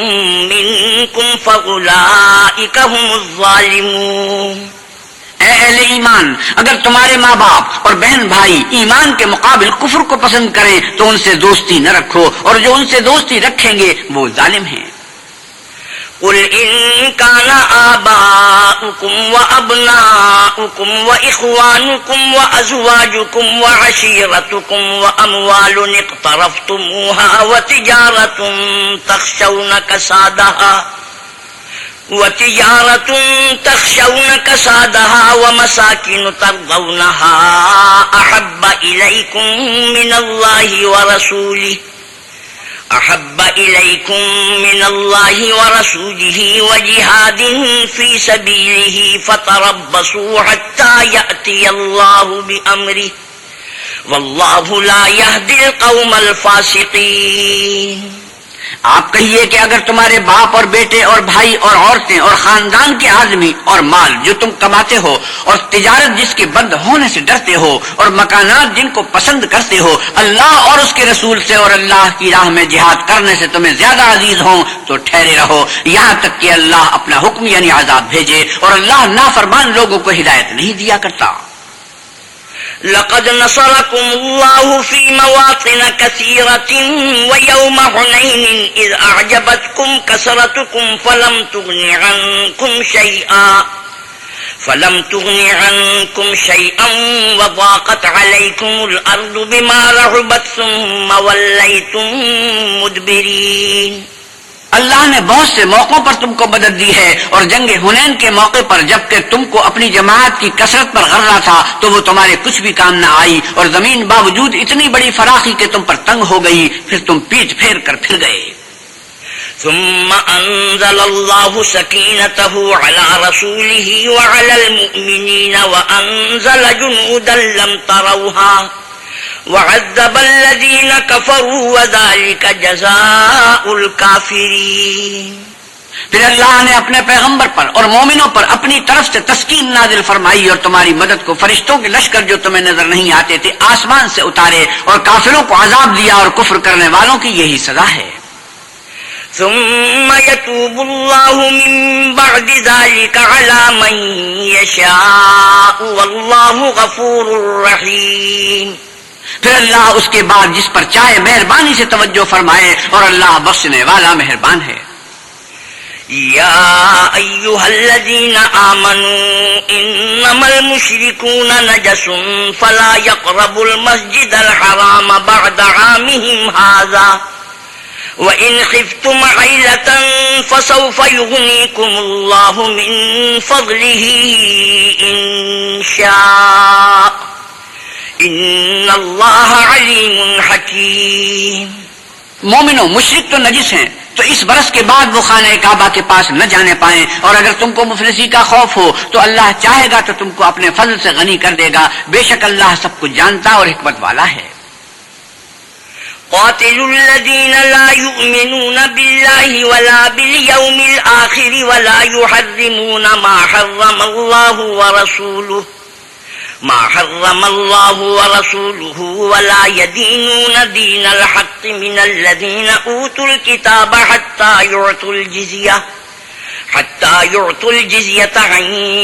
منكم فأولئك هم الظالمون. اے اہل ایمان، اگر تمہارے ماں باپ اور بہن بھائی ایمان کے مقابل کفر کو پسند کریں تو ان سے دوستی نہ رکھو، اور جو ان سے دوستی رکھیں گے وہ ظالم ہیں. قل إن كان آباؤكم وأبناؤكم وإخوانكم وأزواجكم وعشيرتكم وأموال اقترفتموها وتجارة تخشون كسادها ومساكن ترضونها أحب إليكم من الله ورسوله وجهاد في سبيله فتربصوا حتى يأتي الله بأمره والله لا يهدي القوم الفاسقين. آپ کہیے کہ اگر تمہارے باپ اور بیٹے اور بھائی اور عورتیں اور خاندان کے آدمی اور مال جو تم کماتے ہو اور تجارت جس کے بند ہونے سے ڈرتے ہو اور مکانات جن کو پسند کرتے ہو اللہ اور اس کے رسول سے اور اللہ کی راہ میں جہاد کرنے سے تمہیں زیادہ عزیز ہوں تو ٹھہرے رہو یہاں تک کہ اللہ اپنا حکم یعنی عذاب بھیجے، اور اللہ نافرمان لوگوں کو ہدایت نہیں دیا کرتا. لقد نصركم الله في مواطن كثيرة ويوم حنين إذ أعجبتكم كثرتكم فلم تغن عنكم شيئا وضاقت عليكم الأرض بما رحبت ثم وليتم مدبرين. اللہ نے بہت سے موقعوں پر تم کو مدد دی ہے، اور جنگ حنین کے موقع پر جبکہ تم کو اپنی جماعت کی کثرت پر غرہ تھا تو وہ تمہارے کچھ بھی کام نہ آئی، اور زمین باوجود اتنی بڑی فراخی کہ تم پر تنگ ہو گئی، پھر تم پیٹ پھیر کر پھر گئے. ثم أنزل الله سكينته على رسوله وعلى المؤمنين وأنزل جنودا لم تروها وعذب الذين كفروا وذلك جزاء الكافرين. پھر اللہ نے اپنے پیغمبر پر اور مومنوں پر اپنی طرف سے تسکین نازل فرمائی اور تمہاری مدد کو فرشتوں کے لشکر جو تمہیں نظر نہیں آتے تھے آسمان سے اتارے، اور کافروں کو عذاب دیا، اور کفر کرنے والوں کی یہی سزا ہے. ثم يتوب الله من بعد ذلك على من يشاء والله غفور رحيم. پھر اللہ اس کے بعد جس پر چاہے مہربانی سے توجہ فرمائے، اور اللہ بخشنے والا مہربان ہے. یا ایھا الذین آمنوا انما المشرکون نجس فلا يقربوا المسجد الحرام بعد عامهم هذا وَإِنْ خِفْتُمْ عَيْلَةً فَسَوْفَ يُغْنِيكُمُ اللَّهُ مِنْ فَضْلِهِ إِنْ شَاءَ إِنَّ اللَّهَ عَلِيمٌ حَكِيمٌ. مومنوں، مشرک تو نجس ہیں تو اس برس کے بعد وہ خانہ کعبہ کے پاس نہ جانے پائیں، اور اگر تم کو مفلسی کا خوف ہو تو اللہ چاہے گا تو تم کو اپنے فضل سے غنی کر دے گا، بے شک اللہ سب کچھ جانتا اور حکمت والا ہے. قاتلوا الذين لا يؤمنون بالله ولا باليوم الآخر ولا يحرمون ما حرم الله ورسوله ولا يدينون دين الحق من الذين أوتوا الكتاب حتى يعطوا الجزية عن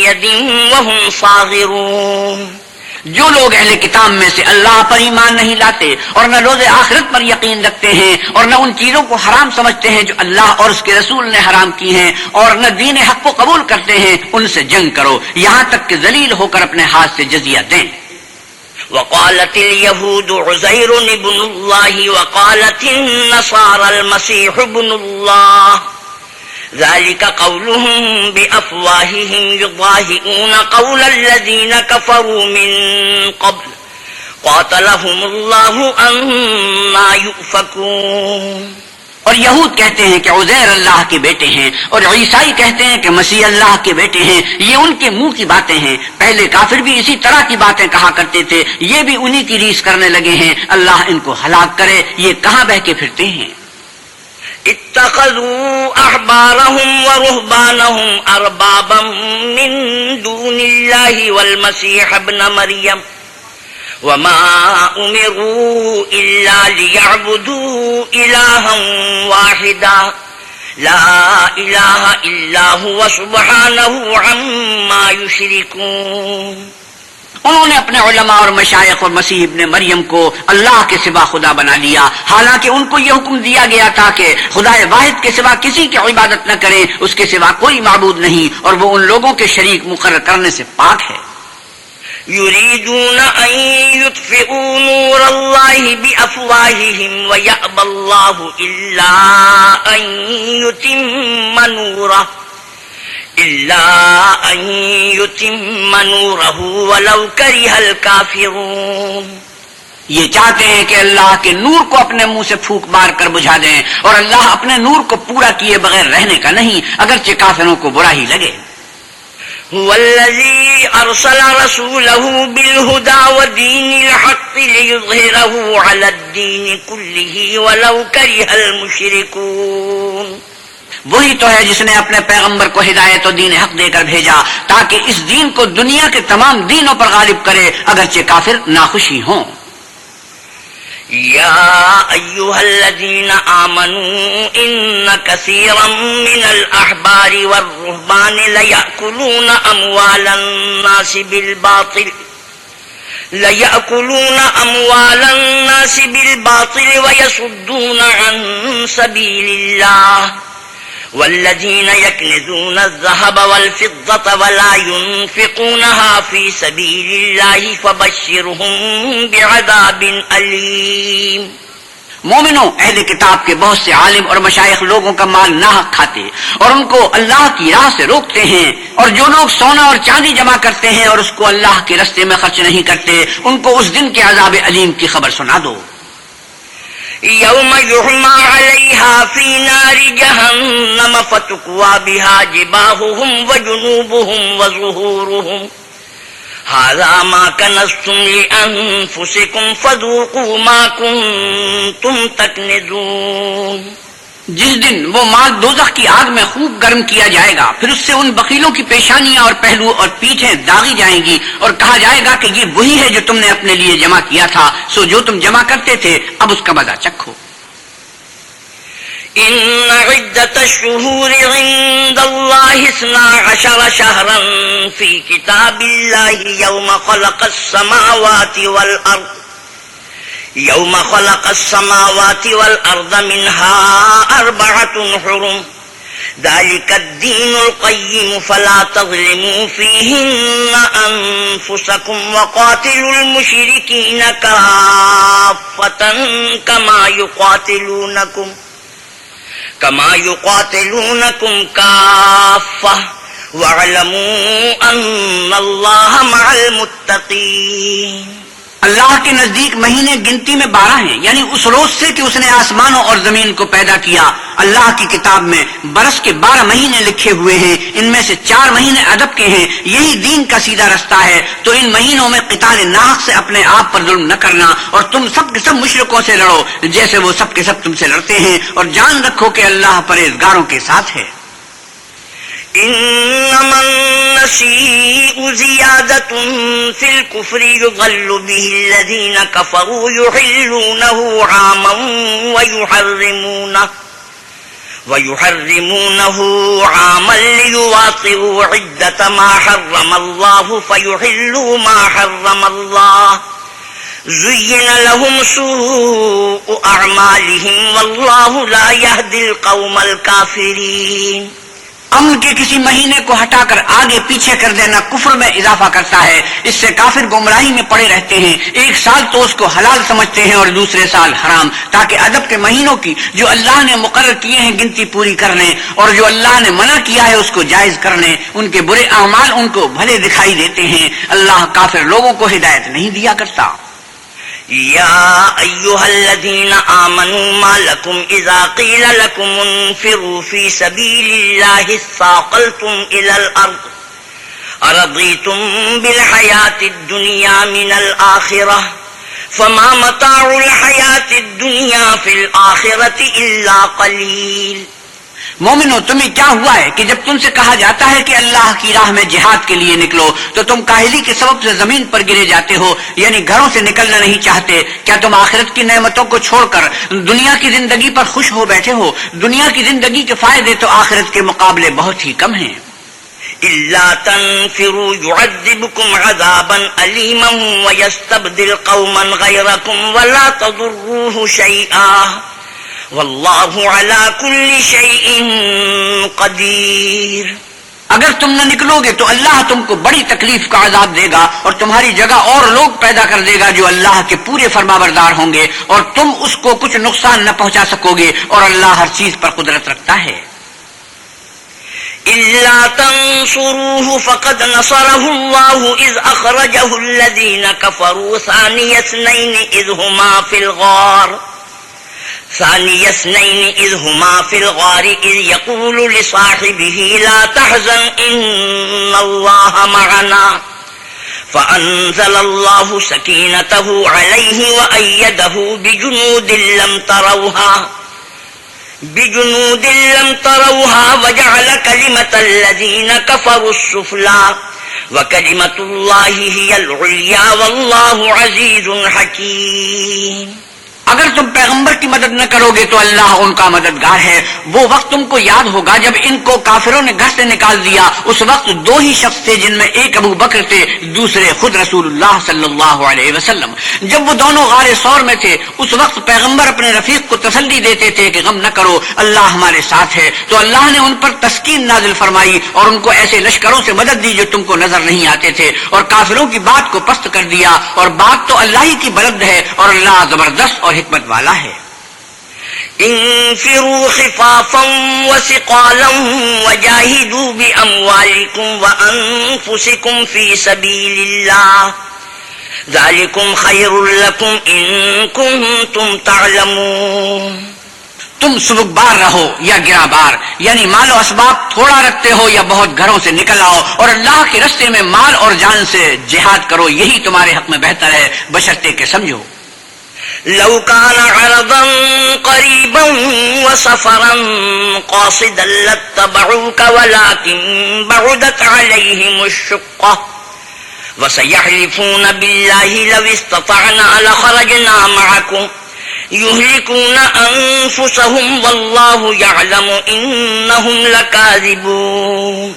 يد وهم صاغرون. جو لوگ اہل کتاب میں سے اللہ پر ایمان نہیں لاتے اور نہ روز آخرت پر یقین رکھتے ہیں اور نہ ان چیزوں کو حرام سمجھتے ہیں جو اللہ اور اس کے رسول نے حرام کی ہیں اور نہ دین حق کو قبول کرتے ہیں، ان سے جنگ کرو یہاں تک کہ ذلیل ہو کر اپنے ہاتھ سے جزیہ دیں. وقالت اليهود عزير ابن الله وقالت النصارى المسيح ابن الله ذلك قولهم بأفواههم يضاهئون قول الذين كفروا من قبل قاتلهم الله أنا يؤفكون۔ اور یہود کہتے ہیں کہ عزیر اللہ کے بیٹے ہیں، اور عیسائی کہتے ہیں کہ مسیح اللہ کے بیٹے ہیں۔ یہ ان کے منہ کی باتیں ہیں، پہلے کافر بھی اسی طرح کی باتیں کہا کرتے تھے، یہ بھی انہی کی ریس کرنے لگے ہیں۔ اللہ ان کو ہلاک کرے، یہ کہاں بہہ کے پھرتے ہیں۔ اتخذوا احبارهم ورهبانهم اربابا من دون الله والمسيح ابن مريم وما امروا الا ليعبدوا الها واحدا لا اله الا هو سبحانه عما يشركون۔ انہوں نے اپنے علماء اور مشائخ اور مسیح ابن مریم کو اللہ کے سوا خدا بنا لیا، حالانکہ ان کو یہ حکم دیا گیا تھا کہ خدا واحد کے سوا کسی کی عبادت نہ کریں، اس کے سوا کوئی معبود نہیں، اور وہ ان لوگوں کے شریک مقرر کرنے سے پاک ہے۔ يريدون أن يطفئوا نور الله بأفواههم ويأبى الله إلا أن يتم نوره ولو كره الكافرون۔ یہ چاہتے ہیں کہ اللہ کے نور کو اپنے منہ سے پھونک مار کر بجھا دیں، اور اللہ اپنے نور کو پورا کیے بغیر رہنے کا نہیں، اگرچہ کافروں کو برا ہی لگے۔ هو الذي أرسل رسوله بالهدى ودين الحق ليظهره على الدين كله ولو كره المشركون۔ وہی تو ہے جس نے اپنے پیغمبر کو ہدایت و دین حق دے کر بھیجا تاکہ اس دین کو دنیا کے تمام دینوں پر غالب کرے، اگرچہ کافر ناخوشی ہوں۔ يا أيها الذين آمنوا إن كثيرا من الأحبار والرهبان ليأكلون أموال الناس بالباطل ويصدون عن سبيل الله والذين يكنزون الذهب والفضة ولا ينفقونها في سبيل الله فبشرهم بعذاب أليم۔ مومنوں، اہل کتاب کے بہت سے عالم اور مشائخ لوگوں کا مال ناحق کھاتے اور ان کو اللہ کی راہ سے روکتے ہیں، اور جو لوگ سونا اور چاندی جمع کرتے ہیں اور اس کو اللہ کے راستے میں خرچ نہیں کرتے، ان کو اس دن کے عذاب علیم کی خبر سنا دو۔ يوم يحمى عليها في نار جهنم فتكوى بها جباههم وجنوبهم وظهورهم هذا ما كنزتم لأنفسكم فذوقوا ما كنتم تكنزون۔ جس دن وہ مال دوزخ کی آگ میں خوب گرم کیا جائے گا، پھر اس سے ان بخیلوں کی پیشانیاں اور پہلو اور پیٹھیں داغی جائیں گی، اور کہا جائے گا کہ یہ وہی ہے جو تم نے اپنے لیے جمع کیا تھا، سو جو تم جمع کرتے تھے اب اس کا مزہ چکھو۔ إن عدة الشهور عند الله 12 شهرا في كتاب الله يوم خلق السماوات والأرض منها 4 حرم ذلك الدين القيم فلا تظلموا فيهن أنفسكم وقاتلوا المشركين كافة كما يقاتلونكم كافة واعلموا أن الله مع المتقين۔ اللہ کے نزدیک مہینے گنتی میں 12 ہیں، یعنی اس روز سے کہ اس نے آسمانوں اور زمین کو پیدا کیا۔ اللہ کی کتاب میں برس کے 12 مہینے لکھے ہوئے ہیں، ان میں سے 4 مہینے ادب کے ہیں، یہی دین کا سیدھا رستہ ہے۔ تو ان مہینوں میں قتال ناحق سے اپنے آپ پر ظلم نہ کرنا، اور تم سب کے سب مشرکوں سے لڑو جیسے وہ سب کے سب تم سے لڑتے ہیں، اور جان رکھو کہ اللہ پرہیزگاروں کے ساتھ ہے۔ إنما النسيء زيادة في الكفر يضل به الذين كفروا يحلونه عاما ويحرمونه عاما ليواطئوا عدة ما حرم الله فيحلوا ما حرم الله زين لهم سوء أعمالهم والله لا يهدي القوم الكافرين۔ امن کے کسی مہینے کو ہٹا کر آگے پیچھے کر دینا کفر میں اضافہ کرتا ہے. اس سے کافر گمراہی میں پڑے رہتے ہیں. ایک سال تو اس کو حلال سمجھتے ہیں اور دوسرے سال حرام، تاکہ ادب کے مہینوں کی جو اللہ نے مقرر کیے ہیں گنتی پوری کر لیں، اور جو اللہ نے منع کیا ہے اس کو جائز کر لیں. ان کے برے اعمال ان کو بھلے دکھائی دیتے ہیں. اللہ کافر لوگوں کو ہدایت نہیں دیا کرتا. يا أيها الذين آمنوا ما لكم إذا قيل لكم انفروا في سبيل الله اثاقلتم إلى الأرض أرضيتم بالحياة الدنيا من الآخرة فما متاع الحياة الدنيا في الآخرة إلا قليل. مومنو، تمہیں کیا ہوا ہے کہ جب تم سے کہا جاتا ہے کہ اللہ کی راہ میں جہاد کے لیے نکلو تو تم کاہلی کے سبب سے زمین پر گرے جاتے ہو، یعنی گھروں سے نکلنا نہیں چاہتے؟ کیا تم آخرت کی نعمتوں کو چھوڑ کر دنیا کی زندگی پر خوش ہو بیٹھے ہو؟ دنیا کی زندگی کے فائدے تو آخرت کے مقابلے بہت ہی کم ہیں. إلا تنفروا يعذبكم عذابا أليما ويستبدل قوما غيركم ولا تضروه شيئا واللہ علی کل شیء قدیر. اگر تم نہ نکلو گے تو اللہ تم کو بڑی تکلیف کا عذاب دے گا اور تمہاری جگہ اور لوگ پیدا کر دے گا جو اللہ کے پورے فرمانبردار ہوں گے، اور تم اس کو کچھ نقصان نہ پہنچا سکو گے، اور اللہ ہر چیز پر قدرت رکھتا ہے. إلا تنصروه فقد نصره الله إذ أخرجه الذين كفروا ثاني اثنين إذ هما في الغار إذ يقول لصاحبه لا تحزن إن الله معنا فأنزل الله سكينته عليه وأيده بجنود لم تروها وجعل كلمة الذين كفروا السفلى وكلمة الله هي العليا والله عزيز حكيم. اگر تم پیغمبر کی مدد نہ کرو گے تو اللہ ان کا مددگار ہے. وہ وقت تم کو یاد ہوگا جب ان کو کافروں نے گھر سے نکال دیا. اس وقت دو ہی شخص تھے جن میں ایک ابو بکر تھے، دوسرے خود رسول اللہ صلی اللہ علیہ وسلم. جب وہ دونوں غار ثور میں تھے اس وقت پیغمبر اپنے رفیق کو تسلی دیتے تھے کہ غم نہ کرو، اللہ ہمارے ساتھ ہے. تو اللہ نے ان پر تسکین نازل فرمائی اور ان کو ایسے لشکروں سے مدد دی جو تم کو نظر نہیں آتے تھے، اور کافروں کی بات کو پست کر دیا. اور بات تو اللہ ہی کی بلند ہے اور اللہ زبردست اور حکمت والا ہے. انفروا خفافا وثقالا وجاهدوا بأموالكم وأنفسكم في سبيل الله ذلكم خير لكم إن كنتم تعلمون. تم سبکبار رہو یا گرا بار، یعنی مال و اسباب تھوڑا رکھتے ہو یا بہت گھروں سے نکل آؤ، اور اللہ کے رستے میں مال اور جان سے جہاد کرو، یہی تمہارے حق میں بہتر ہے بشرطے کہ سمجھو. لو كان عرضا قريبا وسفرا قاصدا لاتبعوك ولكن بعدت عليهم الشقة وسيحلفون بالله لو استطعنا لخرجنا معكم يهلكون أنفسهم والله يعلم إنهم لكاذبون.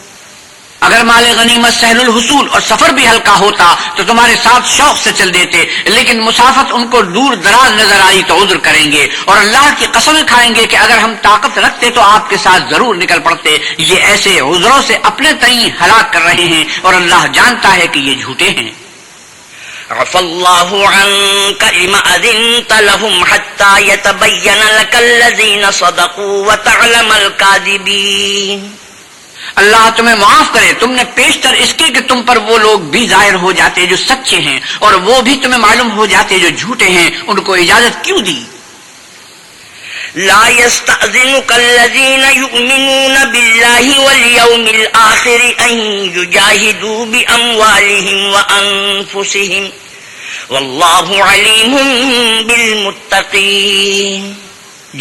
اگر مال غنیمت سہل الحصول اور سفر بھی ہلکا ہوتا تو تمہارے ساتھ شوق سے چل دیتے، لیکن مسافت ان کو دور دراز نظر آئی تو عذر کریں گے، اور اللہ کی قسم کھائیں گے کہ اگر ہم طاقت رکھتے تو آپ کے ساتھ ضرور نکل پڑتے. یہ ایسے عذروں سے اپنے تئیں ہلاک کر رہے ہیں اور اللہ جانتا ہے کہ یہ جھوٹے ہیں. عفى الله عنك لما أذنت لهم حتى يتبين لك الذين صدقوا وتعلم الكاذبين. اللہ تمہیں معاف کرے، تم نے پیشتر اس کے کہ تم پر وہ لوگ بھی ظاہر ہو جاتے جو سچے ہیں، اور وہ بھی تمہیں معلوم ہو جاتے جو جھوٹے ہیں. ان کو اجازت کیوں دی؟ لا يستأذنك الذين يؤمنون بالله واليوم الآخر أن يجاهدوا بأموالهم وأنفسهم والله عليم بالمتقين.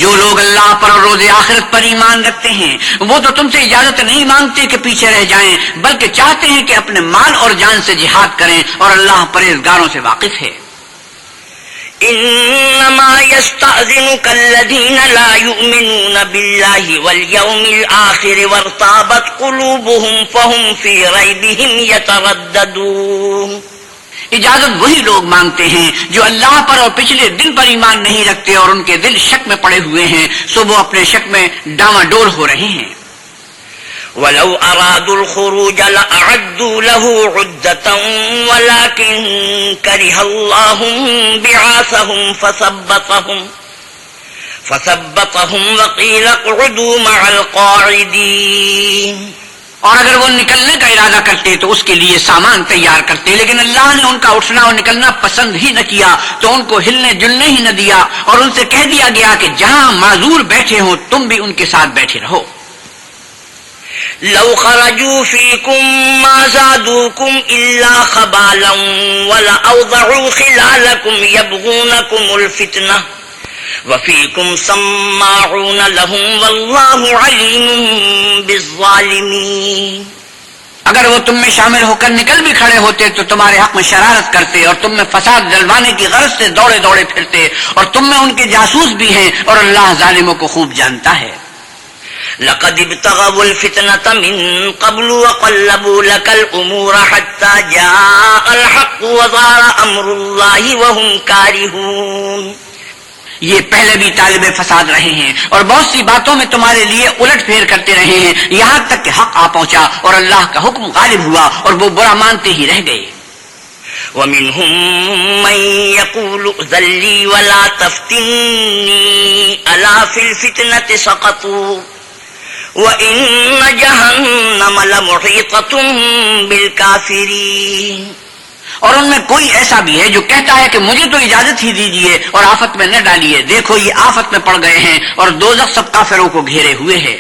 جو لوگ اللہ پر اور روز آخرت پر ایمان رکھتے ہیں وہ تو تم سے اجازت نہیں مانگتے کہ پیچھے رہ جائیں، بلکہ چاہتے ہیں کہ اپنے مال اور جان سے جہاد کریں، اور اللہ پرہیزگاروں سے واقف ہے. انما يستأذنك الذين لا يؤمنون بالله واليوم الآخر وارتابت قلوبهم فهم في ريبهم يترددون. اجازت وہی لوگ مانگتے ہیں جو اللہ پر اور پچھلے دن پر ایمان نہیں رکھتے اور ان کے دل شک میں پڑے ہوئے ہیں، سو وہ اپنے شک میں ڈاواں ڈول ہو رہے ہیں. وَلَوْ أَرَادُوا الْخُرُوجَ لَأَعَدُّوا لَهُ عُدَّةً وَلَكِنْ كَرِهَ اللَّهُ بِعَاثَهُمْ فَثَبَّطَهُمْ وَقِيلَ اقْعُدُوا مَعَ الْقَاعِدِينَ۔ اور اگر وہ نکلنے کا ارادہ کرتے تو اس کے لیے سامان تیار کرتے، لیکن اللہ نے ان کا اٹھنا اور نکلنا پسند ہی نہ کیا تو ان کو ہلنے جلنے ہی نہ دیا، اور ان سے کہہ دیا گیا کہ جہاں معذور بیٹھے ہوں تم بھی ان کے ساتھ بیٹھے رہو۔ لو خرجوا فيكم ما زادوكم إلا خبالا ولأوضعوا خلالكم يبغونكم الفتنة وفيكم سماعون لهم والله عليم بالظالمين۔ اگر وہ تم میں شامل ہو کر نکل بھی کھڑے ہوتے تو تمہارے حق میں شرارت کرتے اور تم میں فساد جلوانے کی غرض سے دوڑے دوڑے پھرتے، اور تم میں ان کے جاسوس بھی ہیں، اور اللہ ظالموں کو خوب جانتا ہے۔ لقد ابتغوا الفتنة من قبل وقلبوا لك الأمور حتى جاء الحق وظهر أمر الله وهم كارهون۔ یہ پہلے بھی طالب فساد رہے ہیں اور بہت سی باتوں میں تمہارے لیے الٹ پھیر کرتے رہے ہیں، یہاں تک کہ حق آ پہنچا اور اللہ کا حکم غالب ہوا اور وہ برا مانتے ہی رہ گئے۔ وَمِنْهُمْ مَنْ يَقُولُ ائْذَنْ لِي وَلَا تَفْتِنِّي أَلَا فِي الْفِتْنَةِ سَقَطُوا وَإِنَّ جَهَنَّمَ لَمُحِيطَةٌ بِالْكَافِرِينَ۔ اور ان میں کوئی ایسا بھی ہے جو کہتا ہے کہ مجھے تو اجازت ہی دیجیے اور آفت میں نہ ڈالیے، دیکھو یہ آفت میں پڑ گئے ہیں اور دوزخ سب کافروں کو گھیرے ہوئے ہے۔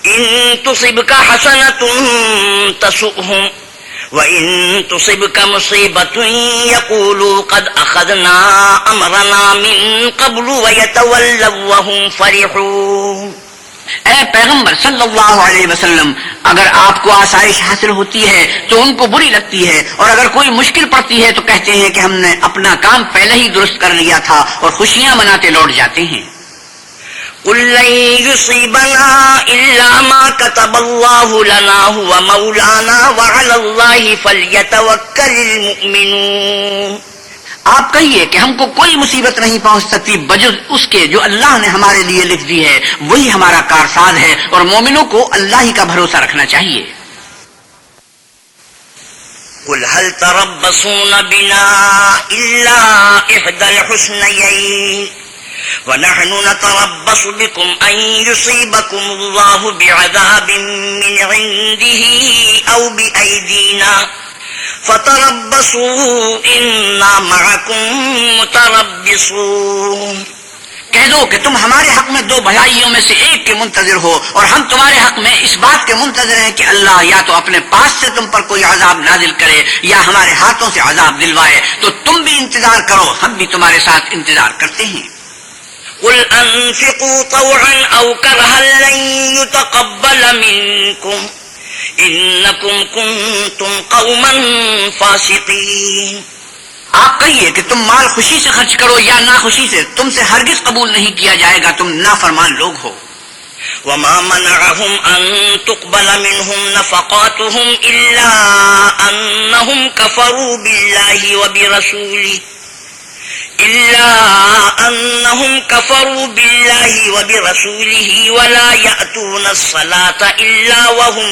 إِن تُصِبْكَ حَسَنَةٌ تَسُؤْهُمْ وَإِن تُصِبْكَ مُصِيبَةٌ يَقُولُوا قَدْ أَخَذْنَا أَمْرَنَا مِن قَبْلُ وَيَتَوَلَّوْا وَهُمْ فَرِحُونَ۔ اے پیغمبر صلی اللہ علیہ وسلم، اگر آپ کو آسائش حاصل ہوتی ہے تو ان کو بری لگتی ہے، اور اگر کوئی مشکل پڑتی ہے تو کہتے ہیں کہ ہم نے اپنا کام پہلے ہی درست کر لیا تھا، اور خوشیاں مناتے لوٹ جاتے ہیں۔ قُل لَّن يُصِيبَنَا إِلَّا مَا كَتَبَ اللَّهُ لَنَا هُوَ مَوْلَانَا وَعَلَى اللَّهِ فَلْيَتَوَكَّلِ الْمُؤْمِنُونَ۔ آپ کہیے کہ ہم کو کوئی مصیبت نہیں پہنچ سکتی بجز اس کے جو اللہ نے ہمارے لیے لکھ دی ہے، وہی ہمارا کارساز ہے، اور مومنوں کو اللہ ہی کا بھروسہ رکھنا چاہیے۔ قُلْ هَلْ تَرَبَّصُونَ بِنَا إِلَّا إِحْدَى الْحُسْنَيَيْنِ وَنَحْنُ نَتَرَبَّصُ بِكُمْ أَن يُصِيبَكُمُ اللَّهُ بِعَذَابٍ مِّنْ عِندِهِ أَوْ بِأَيْدِينَا فَتَرَبَّصُوا إِنَّا مَعَكُمْ مُتَرَبِّصُونَ۔ کہہ دو کہ تم ہمارے حق میں دو بھلائیوں میں سے ایک کے منتظر ہو، اور ہم تمہارے حق میں اس بات کے منتظر ہیں کہ اللہ یا تو اپنے پاس سے تم پر کوئی عذاب نازل کرے یا ہمارے ہاتھوں سے عذاب دلوائے، تو تم بھی انتظار کرو، ہم بھی تمہارے ساتھ انتظار کرتے ہیں۔ قُلْ أَنفِقُوا طَوْعًا أَوْ كَرْهًا لَّن يُتَقَبَّلَ مِنكُمْ إِنَّكُمْ كُنتُمْ قَوْمًا فَاسِقِينَ۔ آپ کہیے کہ تم مال خوشی سے خرچ کرو یا ناخوشی سے، تم سے ہرگز قبول نہیں کیا جائے گا، تم نافرمان لوگ ہو۔ وَمَا مَنَعَهُمْ أَن تُقْبَلَ مِنْهُمْ نَفَقَاتُهُمْ إِلَّا أَنَّهُمْ كَفَرُوا بِاللَّهِ وَبِرَسُولِهِ وَلَا يَأْتُونَ الصَّلَاةَ إِلَّا وَهُمْ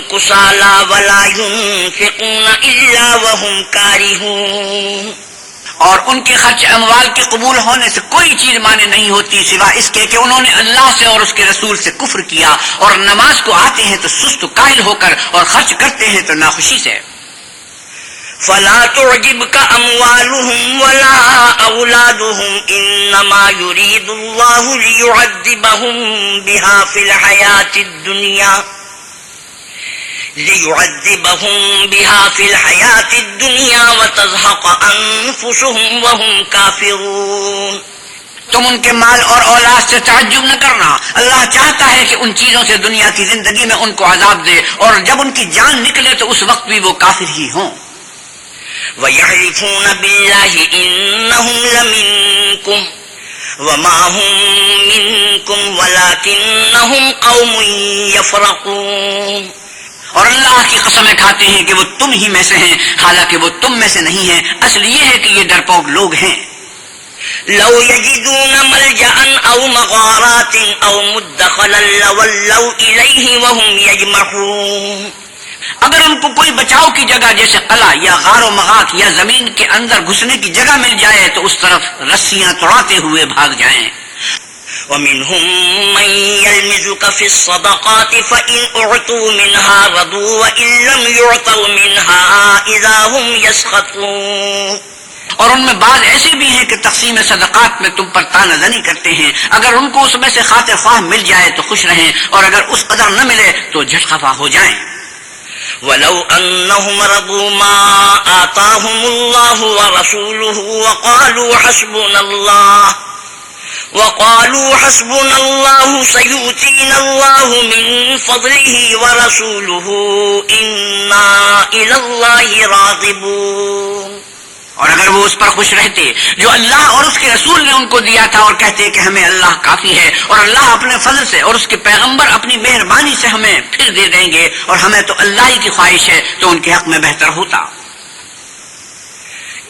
كُسَالَى وَلَا يُنفِقُونَ إِلَّا وَهُمْ كَارِهُونَ۔ اور ان کے خرچ اموال کے قبول ہونے سے کوئی چیز مانے نہیں ہوتی سوا اس کے کہ انہوں نے اللہ سے اور اس کے رسول سے کفر کیا، اور نماز کو آتے ہیں تو سست و قائل ہو کر، اور خرچ کرتے ہیں تو ناخوشی سے۔ فَلَا تُعْجِبْكَ أَمْوَالُهُمْ وَلَا أَوْلَادُهُمْ إِنَّمَا يُرِيدُ اللَّهُ لِيُعَذِّبَهُم بِهَا فِي الْحَيَاةِ الدُّنْيَا وَتَزْهَقَ أَنفُسُهُمْ وَهُمْ كَافِرُونَ۔ تم ان کے مال اور اولاد سے تعجب نہ کرنا، اللہ چاہتا ہے کہ ان چیزوں سے دنیا کی زندگی میں ان کو عذاب دے، اور جب ان کی جان نکلے تو اس وقت بھی وہ کافر ہی ہوں۔ وَيَحْلِفُونَ بِاللَّهِ إِنَّهُمْ لَمِنكُمْ وَمَا هُمْ مِنكُمْ وَلَكِنَّهُمْ قَوْمٌ يَفْرَقُونَ۔ اور اللہ کی قسمیں کھاتے ہیں کہ وہ تم ہی میں سے ہیں، حالانکہ وہ تم میں سے نہیں ہیں، اصل یہ ہے کہ یہ ڈرپوک لوگ ہیں۔ لو يجدون ملجأ أو مغارات أو مدخلا لولوا إليه وهم يجمحون. اگر ان کو کوئی بچاؤ کی جگہ جیسے قلعہ یا غار و مغاک یا زمین کے اندر گھسنے کی جگہ مل جائے تو اس طرف رسیاں توڑاتے ہوئے بھاگ جائیں. ومنهم من يلمزك في الصدقات فإن أعطوا منها رضوا وإن لم يعطوا منها إذا هم يسخطون. اور ان میں بعض ایسے بھی ہیں کہ تقسیم صدقات میں تم پر طعنہ زنی کرتے ہیں. اگر ان کو اس میں سے خاطر خواہ مل جائے تو خوش رہیں اور اگر اس قدر نہ ملے تو جھٹ خفا ہو جائیں. ولو أنهم رضوا ما آتاهم الله ورسوله وقالوا حسبنا الله سيؤتينا الله من فضله ورسوله إنا إلى الله راغبون. اور اگر وہ اس پر خوش رہتے جو اللہ اور اس کے رسول نے ان کو دیا تھا اور کہتے کہ ہمیں اللہ کافی ہے اور اللہ اپنے فضل سے اور اس کے پیغمبر اپنی مہربانی سے ہمیں پھر دے دیں گے اور ہمیں تو اللہ ہی کی خواہش ہے تو ان کے حق میں بہتر ہوتا.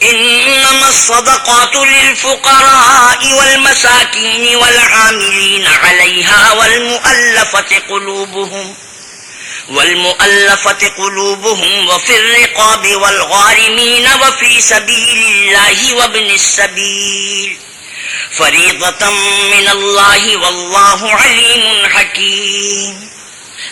إنما الصدقات للفقراء والمساكين والعاملين عليها والمؤلفة قلوبهم وفي الرقاب والغارمين وفي سبيل الله وابن السبيل فريضة من الله والله عليم حكيم.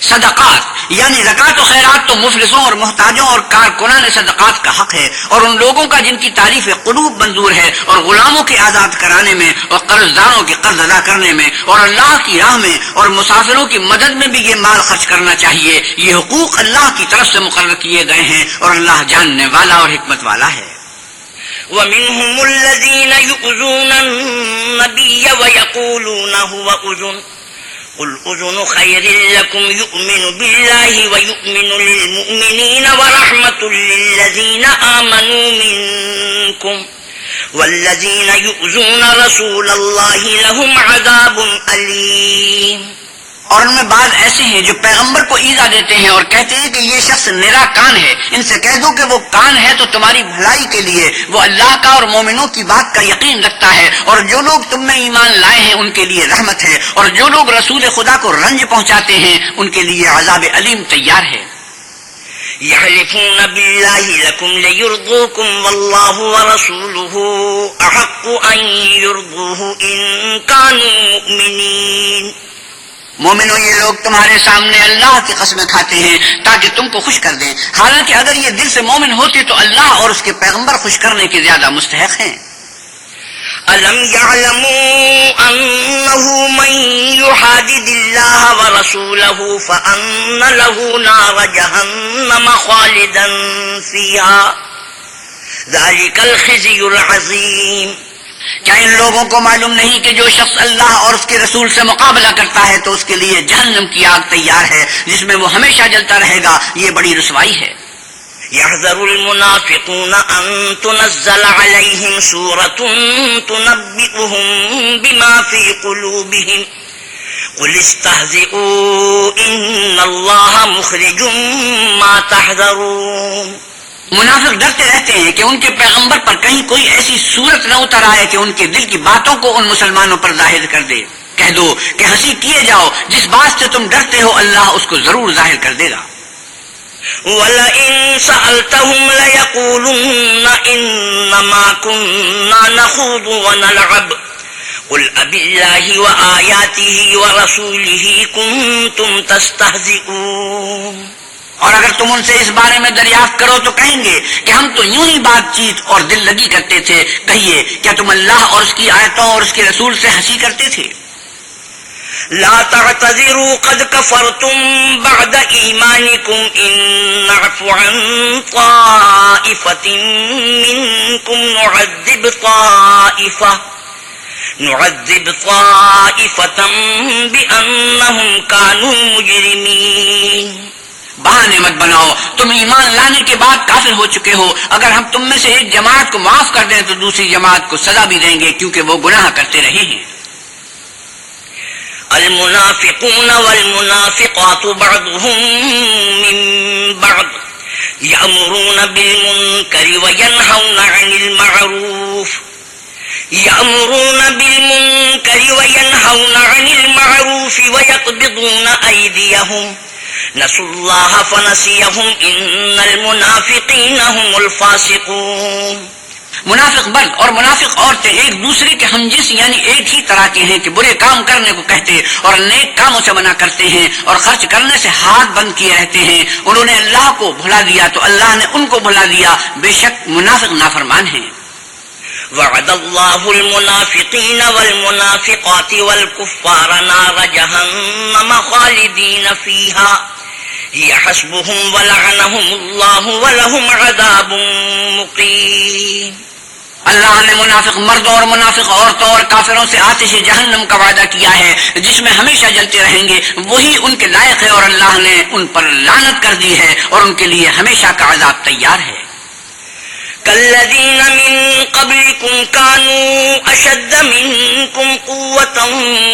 صدقات یعنی زکات و خیرات تو مفلسوں اور محتاجوں اور کارکنان صدقات کا حق ہے اور ان لوگوں کا جن کی تعریف قلوب منظور ہے اور غلاموں کے آزاد کرانے میں اور قرض داروں کے قرض ادا کرنے میں اور اللہ کی راہ میں اور مسافروں کی مدد میں بھی یہ مال خرچ کرنا چاہیے. یہ حقوق اللہ کی طرف سے مقرر کیے گئے ہیں اور اللہ جاننے والا اور حکمت والا ہے. ومنهم الذين يؤذون النبي ويقولون هو أذن قل أذن خير لكم يؤمن بالله ويؤمن للمؤمنين ورحمة للذين آمنوا منكم والذين يؤذون رسول الله لهم عذاب أليم. اور ان میں بعض ایسے ہیں جو پیغمبر کو ایذا دیتے ہیں اور کہتے ہیں کہ یہ شخص نرا کان ہے. ان سے کہہ دو کہ وہ کان ہے تو تمہاری بھلائی کے لیے، وہ اللہ کا اور مومنوں کی بات کا یقین رکھتا ہے اور جو لوگ تم میں ایمان لائے ہیں ان کے لیے رحمت ہے اور جو لوگ رسول خدا کو رنج پہنچاتے ہیں ان کے لیے عذاب علیم تیار ہے. يحلفون بالله لكم ليرضوكم والله ورسوله أحق أن يرضوه إن كانوا مؤمنين. مومنوں یہ لوگ تمہارے سامنے اللہ کی قسمیں کھاتے ہیں تاکہ تم کو خوش کر دیں، حالانکہ اگر یہ دل سے مومن ہوتے تو اللہ اور اس کے پیغمبر خوش کرنے کے زیادہ مستحق ہیں. أَلَمْ يَعْلَمُوا أَنَّهُ مَنْ يُحَادِدِ اللَّهَ وَرَسُولَهُ فَأَنَّ لَهُ نَارَ جَهَنَّمَ خَالِدًا فِيهَا ذَلِكَ الْخِزْيُ الْعَظِيمُ. کیا ان لوگوں کو معلوم نہیں کہ جو شخص اللہ اور اس کے رسول سے مقابلہ کرتا ہے تو اس کے لیے جہنم کی آگ تیار ہے جس میں وہ ہمیشہ جلتا رہے گا. یہ بڑی رسوائی ہے. يحذر المنافقون أن تنزل عليهم سورة تنبئهم بما في قلوبهم قل استهزئوا إن الله مخرج ما تحذرون. منافق ڈرتے رہتے ہیں کہ ان کے پیغمبر پر کہیں کوئی ایسی صورت نہ اتر آئے کہ ان کے دل کی باتوں کو ان مسلمانوں پر ظاہر کر دے. کہہ دو کہ ہنسی کیے جاؤ، جس بات سے تم ڈرتے ہو اللہ اس کو ضرور ظاہر کر دے گا. وَلَئِن سَأَلْتَهُمْ لَيَقُولُنَّ إِنَّمَا كُنَّا نَخُوضُ وَنَلْعَبُ قُلْ أَبِاللَّهِ وَآيَاتِهِ وَرَسُولِهِ كُنتُمْ تَسْتَهْزِئُونَ. اور اگر تم ان سے اس بارے میں دریافت کرو تو کہیں گے کہ ہم تو یوں ہی بات چیت اور دل لگی کرتے تھے. کہیے کیا تم اللہ اور اس کی آیتوں اور اس کے رسول سے ہنسی کرتے تھے؟ لا تعتذروا قد كفرتم بعد إيمانكم إن نعف عن طائفة منكم نعذب طائفة بأنهم كانوا مجرمين. بہانے مت بناؤ، تم ایمان لانے کے بعد کافر ہو چکے ہو. اگر ہم تم میں سے ایک جماعت کو معاف کر دیں تو دوسری جماعت کو سزا بھی دیں گے کیونکہ وہ گناہ کرتے رہے ہیں. المنافقون والمنافقات بعضهم من بعض يأمرون بالمنكر وينهون عن المعروف يأمرون بالمنكر وينهون عن المعروف ويقبضون أيديهم نسوا الله فنسيهم إن المنافقين هم الفاسقون. منافق مرد اور منافق عورتیں ایک دوسرے کے ہمجنس یعنی ایک ہی طرح کے ہیں کہ برے کام کرنے کو کہتے اور نیک کاموں سے منع کرتے ہیں اور خرچ کرنے سے ہاتھ بند کیے رہتے ہیں. انہوں نے اللہ کو بھلا دیا تو اللہ نے ان کو بھلا دیا، بے شک منافق نافرمان ہیں. وعد الله المنافقين والمنافقات والكفار نار جهنم خالدين فيها هي حسبهم ولعنهم الله ولهم عذاب مقيم. اللہ نے منافق مردوں اور منافق عورتوں اور کافروں سے آتش جہنم کا وعدہ کیا ہے جس میں ہمیشہ جلتے رہیں گے، وہی ان کے لائق ہے اور اللہ نے ان پر لعنت کر دی ہے اور ان کے لیے ہمیشہ کا عذاب تیار ہے. كالذين من قبلكم كانوا أشد منكم قوة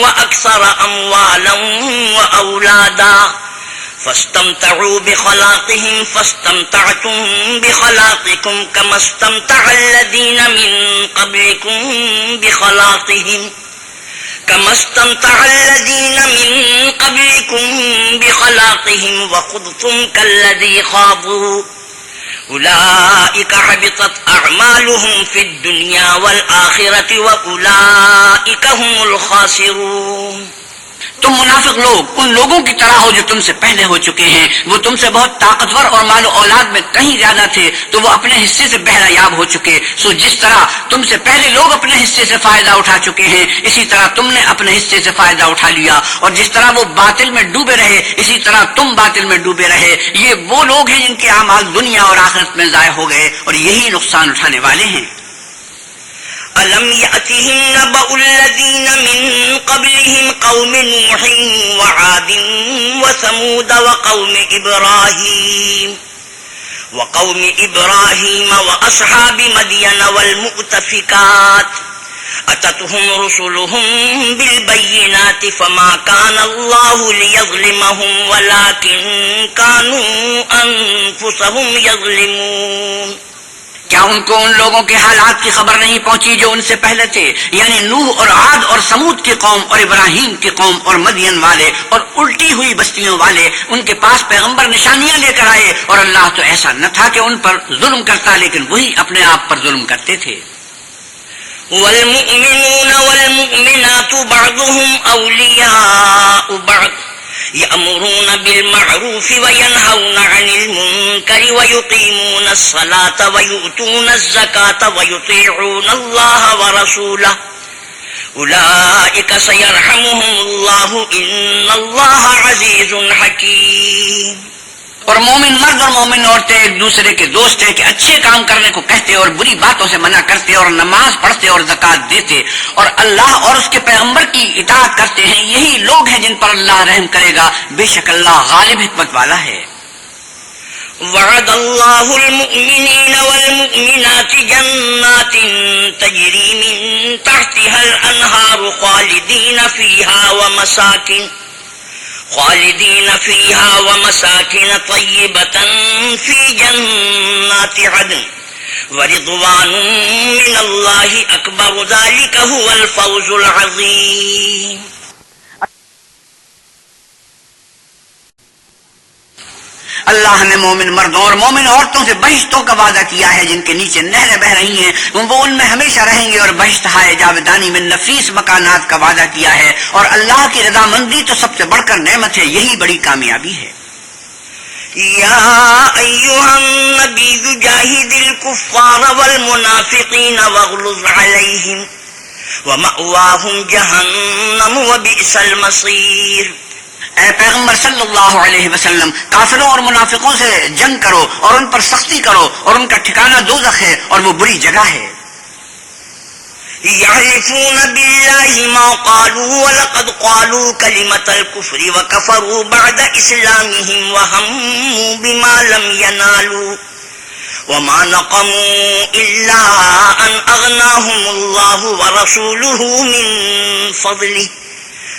وأكثر أموالا وأولادا فاستمتعوا بخلاقهم فاستمتعتم بخلاقكم كما استمتع الذين من قبلكم بخلاقهم وخضتم كالذي خاضوا أولئك حبطت أعمالهم في الدنيا والآخرة وأولئك هم الخاسرون. تم منافق لوگ ان لوگوں کی طرح ہو جو تم سے پہلے ہو چکے ہیں. وہ تم سے بہت طاقتور اور مال و اولاد میں کہیں زیادہ تھے تو وہ اپنے حصے سے بہرہ یاب ہو چکے. سو جس طرح تم سے پہلے لوگ اپنے حصے سے فائدہ اٹھا چکے ہیں اسی طرح تم نے اپنے حصے سے فائدہ اٹھا لیا، اور جس طرح وہ باطل میں ڈوبے رہے اسی طرح تم باطل میں ڈوبے رہے. یہ وہ لوگ ہیں جن کے اعمال دنیا اور آخرت میں ضائع ہو گئے اور یہی نقصان اٹھانے والے ہیں. ألم يأتهم نبأ الذين من قبلهم قوم نوح وعاد وثمود وقوم إبراهيم وأصحاب مدين والمؤتفكات أتتهم رسلهم بالبينات فما كان الله ليظلمهم ولكن كانوا أنفسهم يظلمون. کیا ان کو ان لوگوں کے حالات کی خبر نہیں پہنچی جو ان سے پہلے تھے، یعنی نوح اور عاد اور سمود کی قوم اور ابراہیم کی قوم اور مدین والے اور الٹی ہوئی بستیوں والے؟ ان کے پاس پیغمبر نشانیاں لے کر آئے اور اللہ تو ایسا نہ تھا کہ ان پر ظلم کرتا، لیکن وہی اپنے آپ پر ظلم کرتے تھے. والمؤمنون والمؤمنات بعضهم أولياء بعض يأمرون بالمعروف وينهون عن المنكر ويقيمون الصلاة ويؤتون الزكاة ويطيعون الله ورسوله أولئك سيرحمهم الله إن الله عزيز حكيم. اور مومن مرد اور مومن عورتیں ایک دوسرے کے دوست ہیں کہ اچھے کام کرنے کو کہتے اور بری باتوں سے منع کرتے اور نماز پڑھتے اور زکوٰۃ دیتے اور اللہ اور اس کے پیغمبر کی اطاعت کرتے ہیں. یہی لوگ ہیں جن پر اللہ رحم کرے گا، بے شک اللہ غالب حکمت والا ہے. وعد الله المؤمنين والمؤمنات جنات تجري من تحتها الأنهار خالدين فيها ومساكن طيبة في جنات عدن ورضوان من الله أكبر ذلك هو الفوز العظيم. اللہ نے مومن مردوں اور مومن عورتوں سے بہشتوں کا وعدہ کیا ہے جن کے نیچے نہریں بہ رہی ہیں، وہ ان میں ہمیشہ رہیں گے، اور بہشت ہائے جاودانی میں نفیس مکانات کا وعدہ کیا ہے. اور اللہ کی رضامندی تو سب سے بڑھ کر نعمت ہے، یہی بڑی کامیابی ہے. يا أيها النبي جاهد الكفار والمنافقين واغلظ عليهم ومأواهم جهنم وبئس المصير. اے پیغمبر صلی اللہ علیہ وسلم، کافروں اور منافقوں سے جنگ کرو اور ان پر سختی کرو، اور ان کا ٹھکانہ دوزخ ہے اور وہ بری جگہ ہے. يحلفون بالله ما قالوا ولقد قالوا كلمة الكفر وكفروا بعد إسلامهم وهموا بما لم ينالوا وما نقموا إلا أن أغناهم الله ورسوله من فضله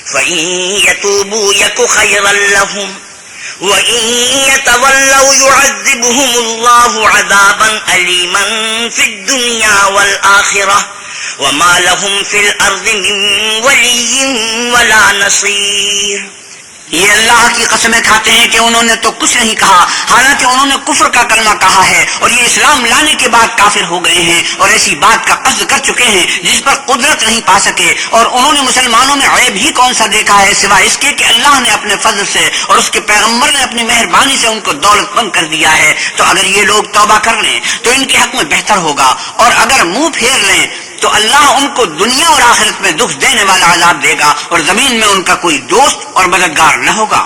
فإن يتوبوا يك خيرا لهم وإن يتولوا يعذبهم الله عذابا أليما في الدنيا والآخرة وما لهم في الأرض من ولي ولا نصير. یہ اللہ کی قسمیں کھاتے ہیں کہ انہوں نے تو کچھ نہیں کہا، حالانکہ انہوں نے کفر کا کلمہ کہا ہے اور یہ اسلام لانے کے بعد کافر ہو گئے ہیں اور ایسی بات کا قصد کر چکے ہیں جس پر قدرت نہیں پا سکے. اور انہوں نے مسلمانوں میں عیب ہی کون سا دیکھا ہے سوائے اس کے کہ اللہ نے اپنے فضل سے اور اس کے پیغمبر نے اپنی مہربانی سے ان کو دولت مند کر دیا ہے. تو اگر یہ لوگ توبہ کر لیں تو ان کے حق میں بہتر ہوگا، اور اگر منہ پھیر لیں تو اللہ ان کو دنیا اور آخرت میں دکھ دینے والا عذاب دے گا اور زمین میں ان کا کوئی دوست اور مددگار نہ ہوگا.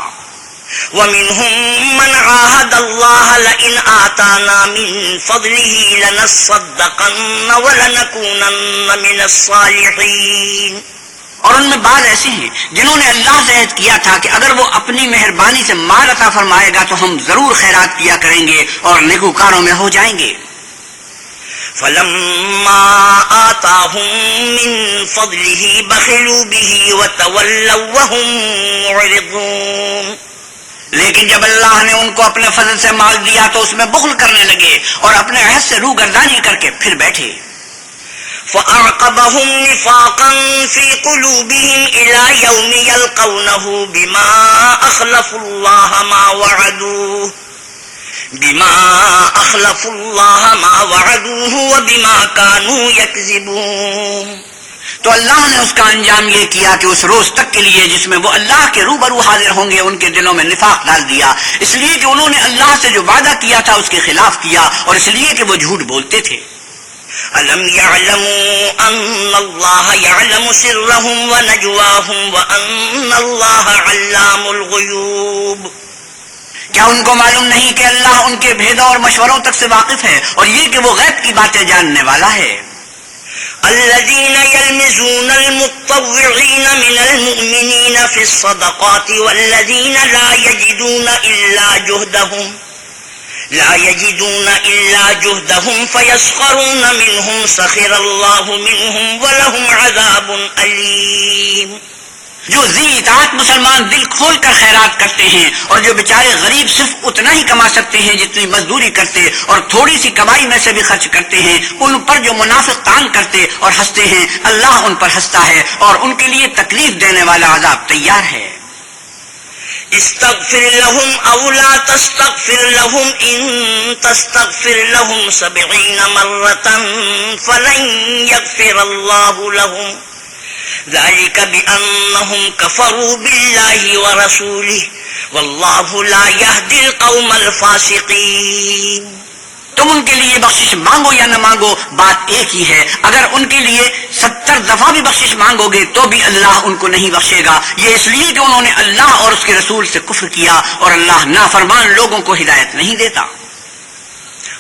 ومنهم من عاهد الله لئن آتانا من فضله لنصدقن ولنكونن من الصالحين. اور ان میں بعض ایسے ہیں جنہوں نے اللہ سے عہد کیا تھا کہ اگر وہ اپنی مہربانی سے مال عطا فرمائے گا تو ہم ضرور خیرات کیا کریں گے اور نیکوکاروں میں ہو جائیں گے. فلما آتاهم من فضله بخلوا به وتولوا وهم معرضون. لیکن جب اللہ نے ان کو اپنے فضل سے مال دیا تو اس میں بخل کرنے لگے اور اپنے عہد سے روگردانی کر کے پھر بیٹھے. فأعقبهم نفاقا في قلوبهم إلى يوم يلقونه بما أخلفوا الله ما وعدوه وبما كانوا يكذبون. تو اللہ نے اس کا انجام یہ کیا کہ اس روز تک کے لیے جس میں وہ اللہ کے روبرو حاضر ہوں گے ان کے دلوں میں نفاق ڈال دیا، اس لیے کہ انہوں نے اللہ سے جو وعدہ کیا تھا اس کے خلاف کیا اور اس لیے کہ وہ جھوٹ بولتے تھے. أَلَمْ يَعْلَمُوا أَنَّ اللَّهَ يَعْلَمُ سِرَّهُمْ وَنَجْوَاهُمْ وَأَنَّ اللَّهَ عَلَّامُ الْغُيُوبِ. کیا ان کو معلوم نہیں کہ اللہ ان کے بھیدوں اور مشوروں تک سے واقف ہے اور یہ کہ وہ غیب کی باتیں جاننے والا ہے. الذين يلمزون المتطوعين من المؤمنين في الصدقات والذين لا يجدون إلا جهدهم فيسخرون منهم سخر الله منهم ولهم عذاب أليم. جو ذی اطاعت مسلمان دل کھول کر خیرات کرتے ہیں اور جو بیچارے غریب صرف اتنا ہی کما سکتے ہیں جتنی مزدوری کرتے اور تھوڑی سی کمائی میں سے بھی خرچ کرتے ہیں، ان پر جو منافق تان کرتے اور ہنستے ہیں اللہ ان پر ہنستا ہے اور ان کے لیے تکلیف دینے والا عذاب تیار ہے. استغفر لهم أو لا تستغفر لهم إن تستغفر لهم 70 مرة فلن يغفر الله لهم ذلك بأنهم كفروا بالله ورسوله والله لا يهدي القوم الفاسقين. تم ان کے لیے بخشش مانگو یا نہ مانگو بات ایک ہی ہے. اگر ان کے لیے 70 دفعہ بھی بخشش مانگو گے تو بھی اللہ ان کو نہیں بخشے گا، یہ اس لیے کہ انہوں نے اللہ اور اس کے رسول سے کفر کیا اور اللہ نافرمان لوگوں کو ہدایت نہیں دیتا.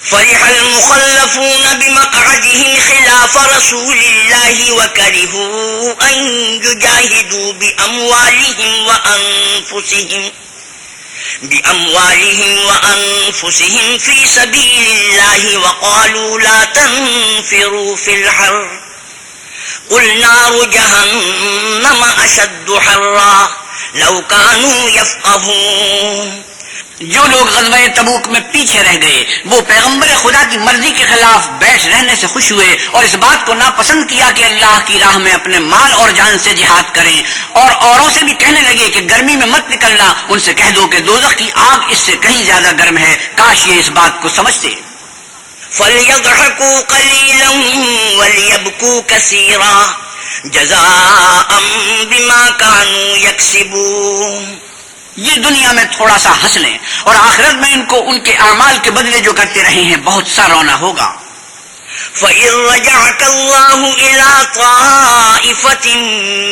فرح المخلفون بمقعدهم خلاف رسول الله وكرهوا أن يجاهدوا بأموالهم في سبيل الله وقالوا لا تنفروا في الحر قل نار جهنم أشد حرا لو كانوا يفقهون. جو لوگ غزوہ تبوک میں پیچھے رہ گئے وہ پیغمبر خدا کی مرضی کے خلاف بیٹھ رہنے سے خوش ہوئے اور اس بات کو ناپسند کیا کہ اللہ کی راہ میں اپنے مال اور جان سے جہاد کریں، اور اوروں سے بھی کہنے لگے کہ گرمی میں مت نکلنا. ان سے کہہ دو کہ دوزخ کی آگ اس سے کہیں زیادہ گرم ہے، کاش یہ اس بات کو سمجھتے. فَلْيَضْحَكُوا قَلِيلًا وَلْيَبْكُوا كَثِيرًا جَزَاءً بِمَا كَانُوا يَكْسِبُونَ. یہ دنیا میں تھوڑا سا ہنس لیں اور آخرت میں ان کو ان کے اعمال کے بدلے جو کرتے رہے ہیں بہت سا رونا ہوگا. فَإِن رَجَعَكَ اللَّهُ إِلَىٰ طَائِفَةٍ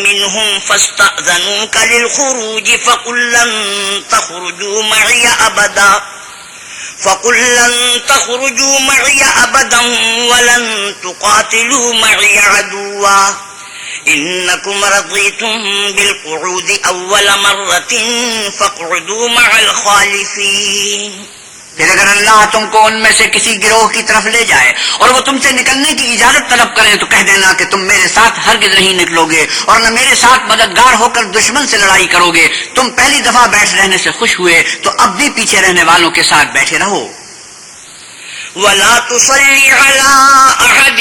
مِّنْهُمْ فَاسْتَأْذَنُوكَ لِلْخُرُوجِ فَقُل لَّن تَخْرُجُوا مَعِيَ أَبَدًا وَلَن تُقَاتِلُوا مَعِيَ عَدُوًّا إِنَّكُمْ رَضِيتُم بِالْقُعُودِ أَوَّلَ مَرَّةٍ فَاقْعُدُوا مَعَ الْخَالِفِينَ. پھر اگر اللہ تم کو ان میں سے کسی گروہ کی طرف لے جائے اور وہ تم سے نکلنے کی اجازت طلب کریں تو کہہ دینا کہ تم میرے ساتھ ہرگز نہیں نکلو گے اور نہ میرے ساتھ مددگار ہو کر دشمن سے لڑائی کرو گے. تم پہلی دفعہ بیٹھ رہنے سے خوش ہوئے تو اب بھی پیچھے رہنے والوں کے ساتھ بیٹھے رہو. وَلَا تُصَلِّ عَلَىٰ أَحَدٍ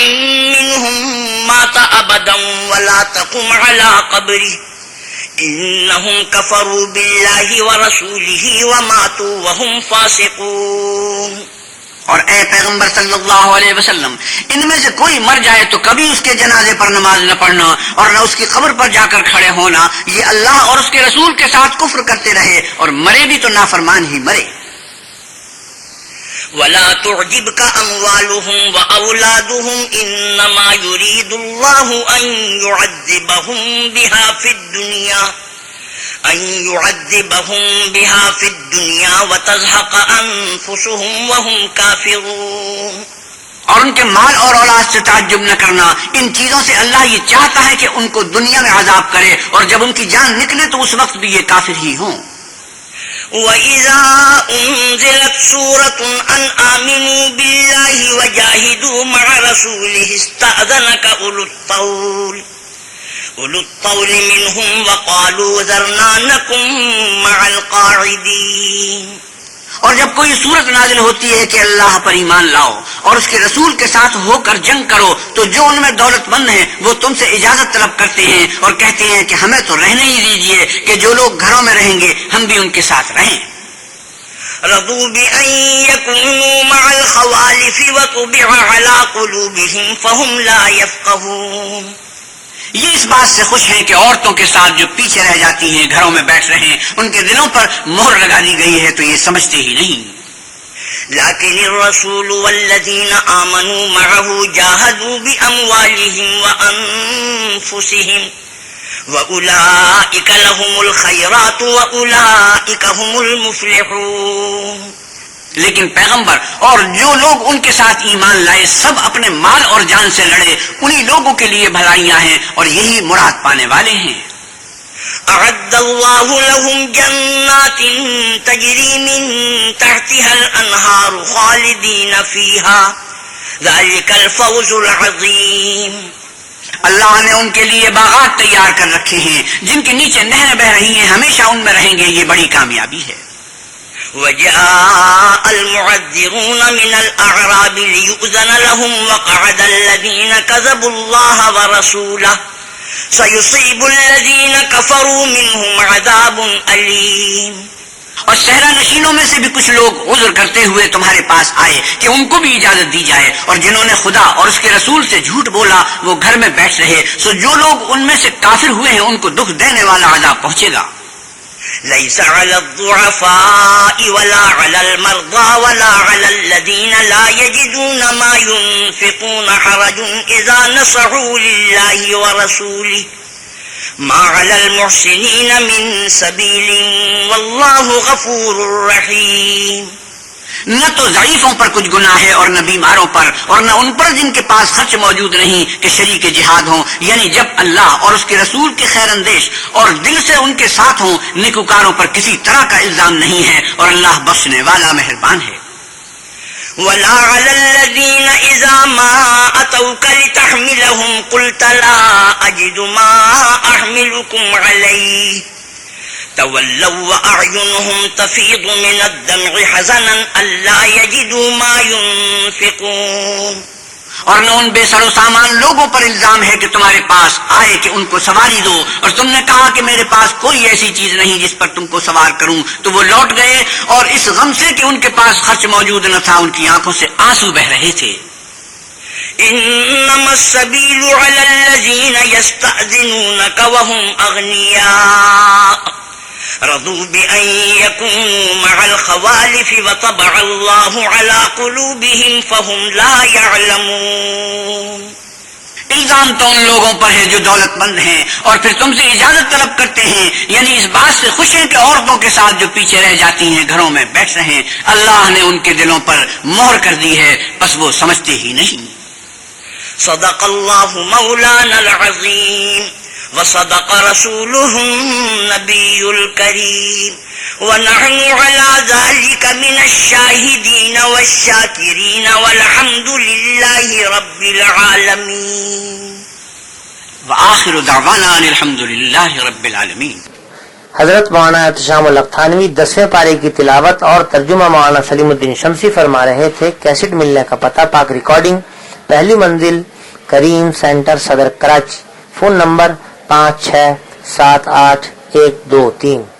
مِّنْهُم مَّاتَ أبدا ولا تقم على قبره إنهم كفروا بالله ورسوله وماتوا وهم فاسقون. اور اے پیغمبر صلی اللہ علیہ وسلم، ان میں سے کوئی مر جائے تو کبھی اس کے جنازے پر نماز نہ پڑھنا اور نہ اس کی قبر پر جا کر کھڑے ہونا، یہ اللہ اور اس کے رسول کے ساتھ کفر کرتے رہے اور مرے بھی تو نافرمان ہی مرے. ولا تعجبك أموالهم وأولادهم إنما يريد الله أن يعذبهم بها في الدنيا وتزهق أنفسهم وهم كافرون. اور ان کے مال اور اولاد سے تعجب نہ کرنا، ان چیزوں سے اللہ یہ چاہتا ہے کہ ان کو دنیا میں عذاب کرے اور جب ان کی جان نکلے تو اس وقت بھی یہ کافر ہی ہوں. وَإِذَا أُنزِلَتْ سُورَةٌ أَنْ آمِنُوا بِاللَّهِ وَجَاهِدُوا مَعَ رَسُولِهِ اسْتَأْذَنَكَ أُولُو الطَّوْلِ مِنْهُمْ وَقَالُوا ذَرْنَا نَكُن مَعَ الْقَاعِدِينَ. اور جب کوئی صورت نازل ہوتی ہے کہ اللہ پر ایمان لاؤ اور اس کے رسول کے ساتھ ہو کر جنگ کرو، تو جو ان میں دولت مند ہیں وہ تم سے اجازت طلب کرتے ہیں اور کہتے ہیں کہ ہمیں تو رہنے ہی دیجئے کہ جو لوگ گھروں میں رہیں گے ہم بھی ان کے ساتھ رہیں. رضوا بأن يكونوا مع الخوالف وطبع على قلوبهم فهم لا يفقهون. یہ اس بات سے خوش ہیں کہ عورتوں کے ساتھ جو پیچھے رہ جاتی ہیں گھروں میں بیٹھ رہے، ان کے دلوں پر مہر لگا دی گئی ہے تو یہ سمجھتے ہی نہیں. لكن الرسول والذين آمنوا معه جاهدوا بأموالهم وأنفسهم وأولئك لهم الخيرات وأولئك هم المفلحون. لیکن پیغمبر اور جو لوگ ان کے ساتھ ایمان لائے سب اپنے مال اور جان سے لڑے، انہی لوگوں کے لیے بھلائیاں ہیں اور یہی مراد پانے والے ہیں. أعد الله لهم جنات تجري من تحتها الأنهار خالدين فيها ذلك الفوز العظيم. اللہ نے ان کے لیے باغات تیار کر رکھے ہیں جن کے نیچے نہریں بہ رہی ہیں، ہمیشہ ان میں رہیں گے، یہ بڑی کامیابی ہے. وجاء المعذرون من الأعراب ليؤذن لهم وقعد الذين كذبوا الله ورسوله سيصيب الذين كفروا منهم عذاب أليم. اور صحرا نشینوں میں سے بھی کچھ لوگ عذر کرتے ہوئے تمہارے پاس آئے کہ ان کو بھی اجازت دی جائے، اور جنہوں نے خدا اور اس کے رسول سے جھوٹ بولا وہ گھر میں بیٹھ رہے، سو جو لوگ ان میں سے کافر ہوئے ہیں ان کو دکھ دینے والا عذاب پہنچے گا. ليس على الضعفاء ولا على المرضى ولا على الذين لا يجدون ما ينفقون حرج إذا نصحوا لله ورسوله ما على المحسنين من سبيل والله غفور رحيم. نہ تو ضعیفوں پر کچھ گناہ ہے اور نہ بیماروں پر اور نہ ان پر جن کے پاس خرچ موجود نہیں کہ شریک جہاد ہوں، یعنی جب اللہ اور اس کے رسول کے خیر اندیش اور دل سے ان کے ساتھ ہوں. نیکوکاروں پر کسی طرح کا الزام نہیں ہے اور اللہ بخشنے والا مہربان ہے. ولا على الذين إذا ما أتوك لتحملهم قلت لا أجد ما أحملكم عليه تولوا وأعينهم تفيض من الدمع حزنا ألا يجدوا ما ينفقون. اور نہ ان بے سر و سامان لوگوں پر الزام ہے کہ تمہارے پاس آئے کہ ان کو سواری دو، اور تم نے کہا کہ میرے پاس کوئی ایسی چیز نہیں جس پر تم کو سوار کروں، تو وہ لوٹ گئے اور اس غم سے کہ ان کے پاس خرچ موجود نہ تھا ان کی آنکھوں سے آنسو بہ رہے تھے. إنما السبيل على الذين يستأذنونك وهم أغنياء رضوا بأن يكونوا مع الخوالف وطبع الله على قلوبهم فهم لا يعلمون. الزام تو ان لوگوں پر ہے جو دولت مند ہیں اور پھر تم سے اجازت طلب کرتے ہیں، یعنی اس بات سے خوش ہیں کہ عورتوں کے ساتھ جو پیچھے رہ جاتی ہیں گھروں میں بیٹھ رہے ہیں. اللہ نے ان کے دلوں پر مہر کر دی ہے، بس وہ سمجھتے ہی نہیں. صدق اللہ مولانا العظیم وصدق رسوله النبي الكريم ونحن على ذلك من الشاهدين والشاكرين والحمد لله رب العالمين. وآخر دعوانا ان الحمد لله رب العالمین. حضرت مولانا احتشام القتانوی 10ویں پارے کی تلاوت اور ترجمہ مولانا سلیم الدین شمسی فرما رہے تھے. کیسٹ ملنے کا پتہ: پاک ریکارڈنگ، پہلی منزل، کریم سینٹر صدر کراچی. Phone number 5678 123.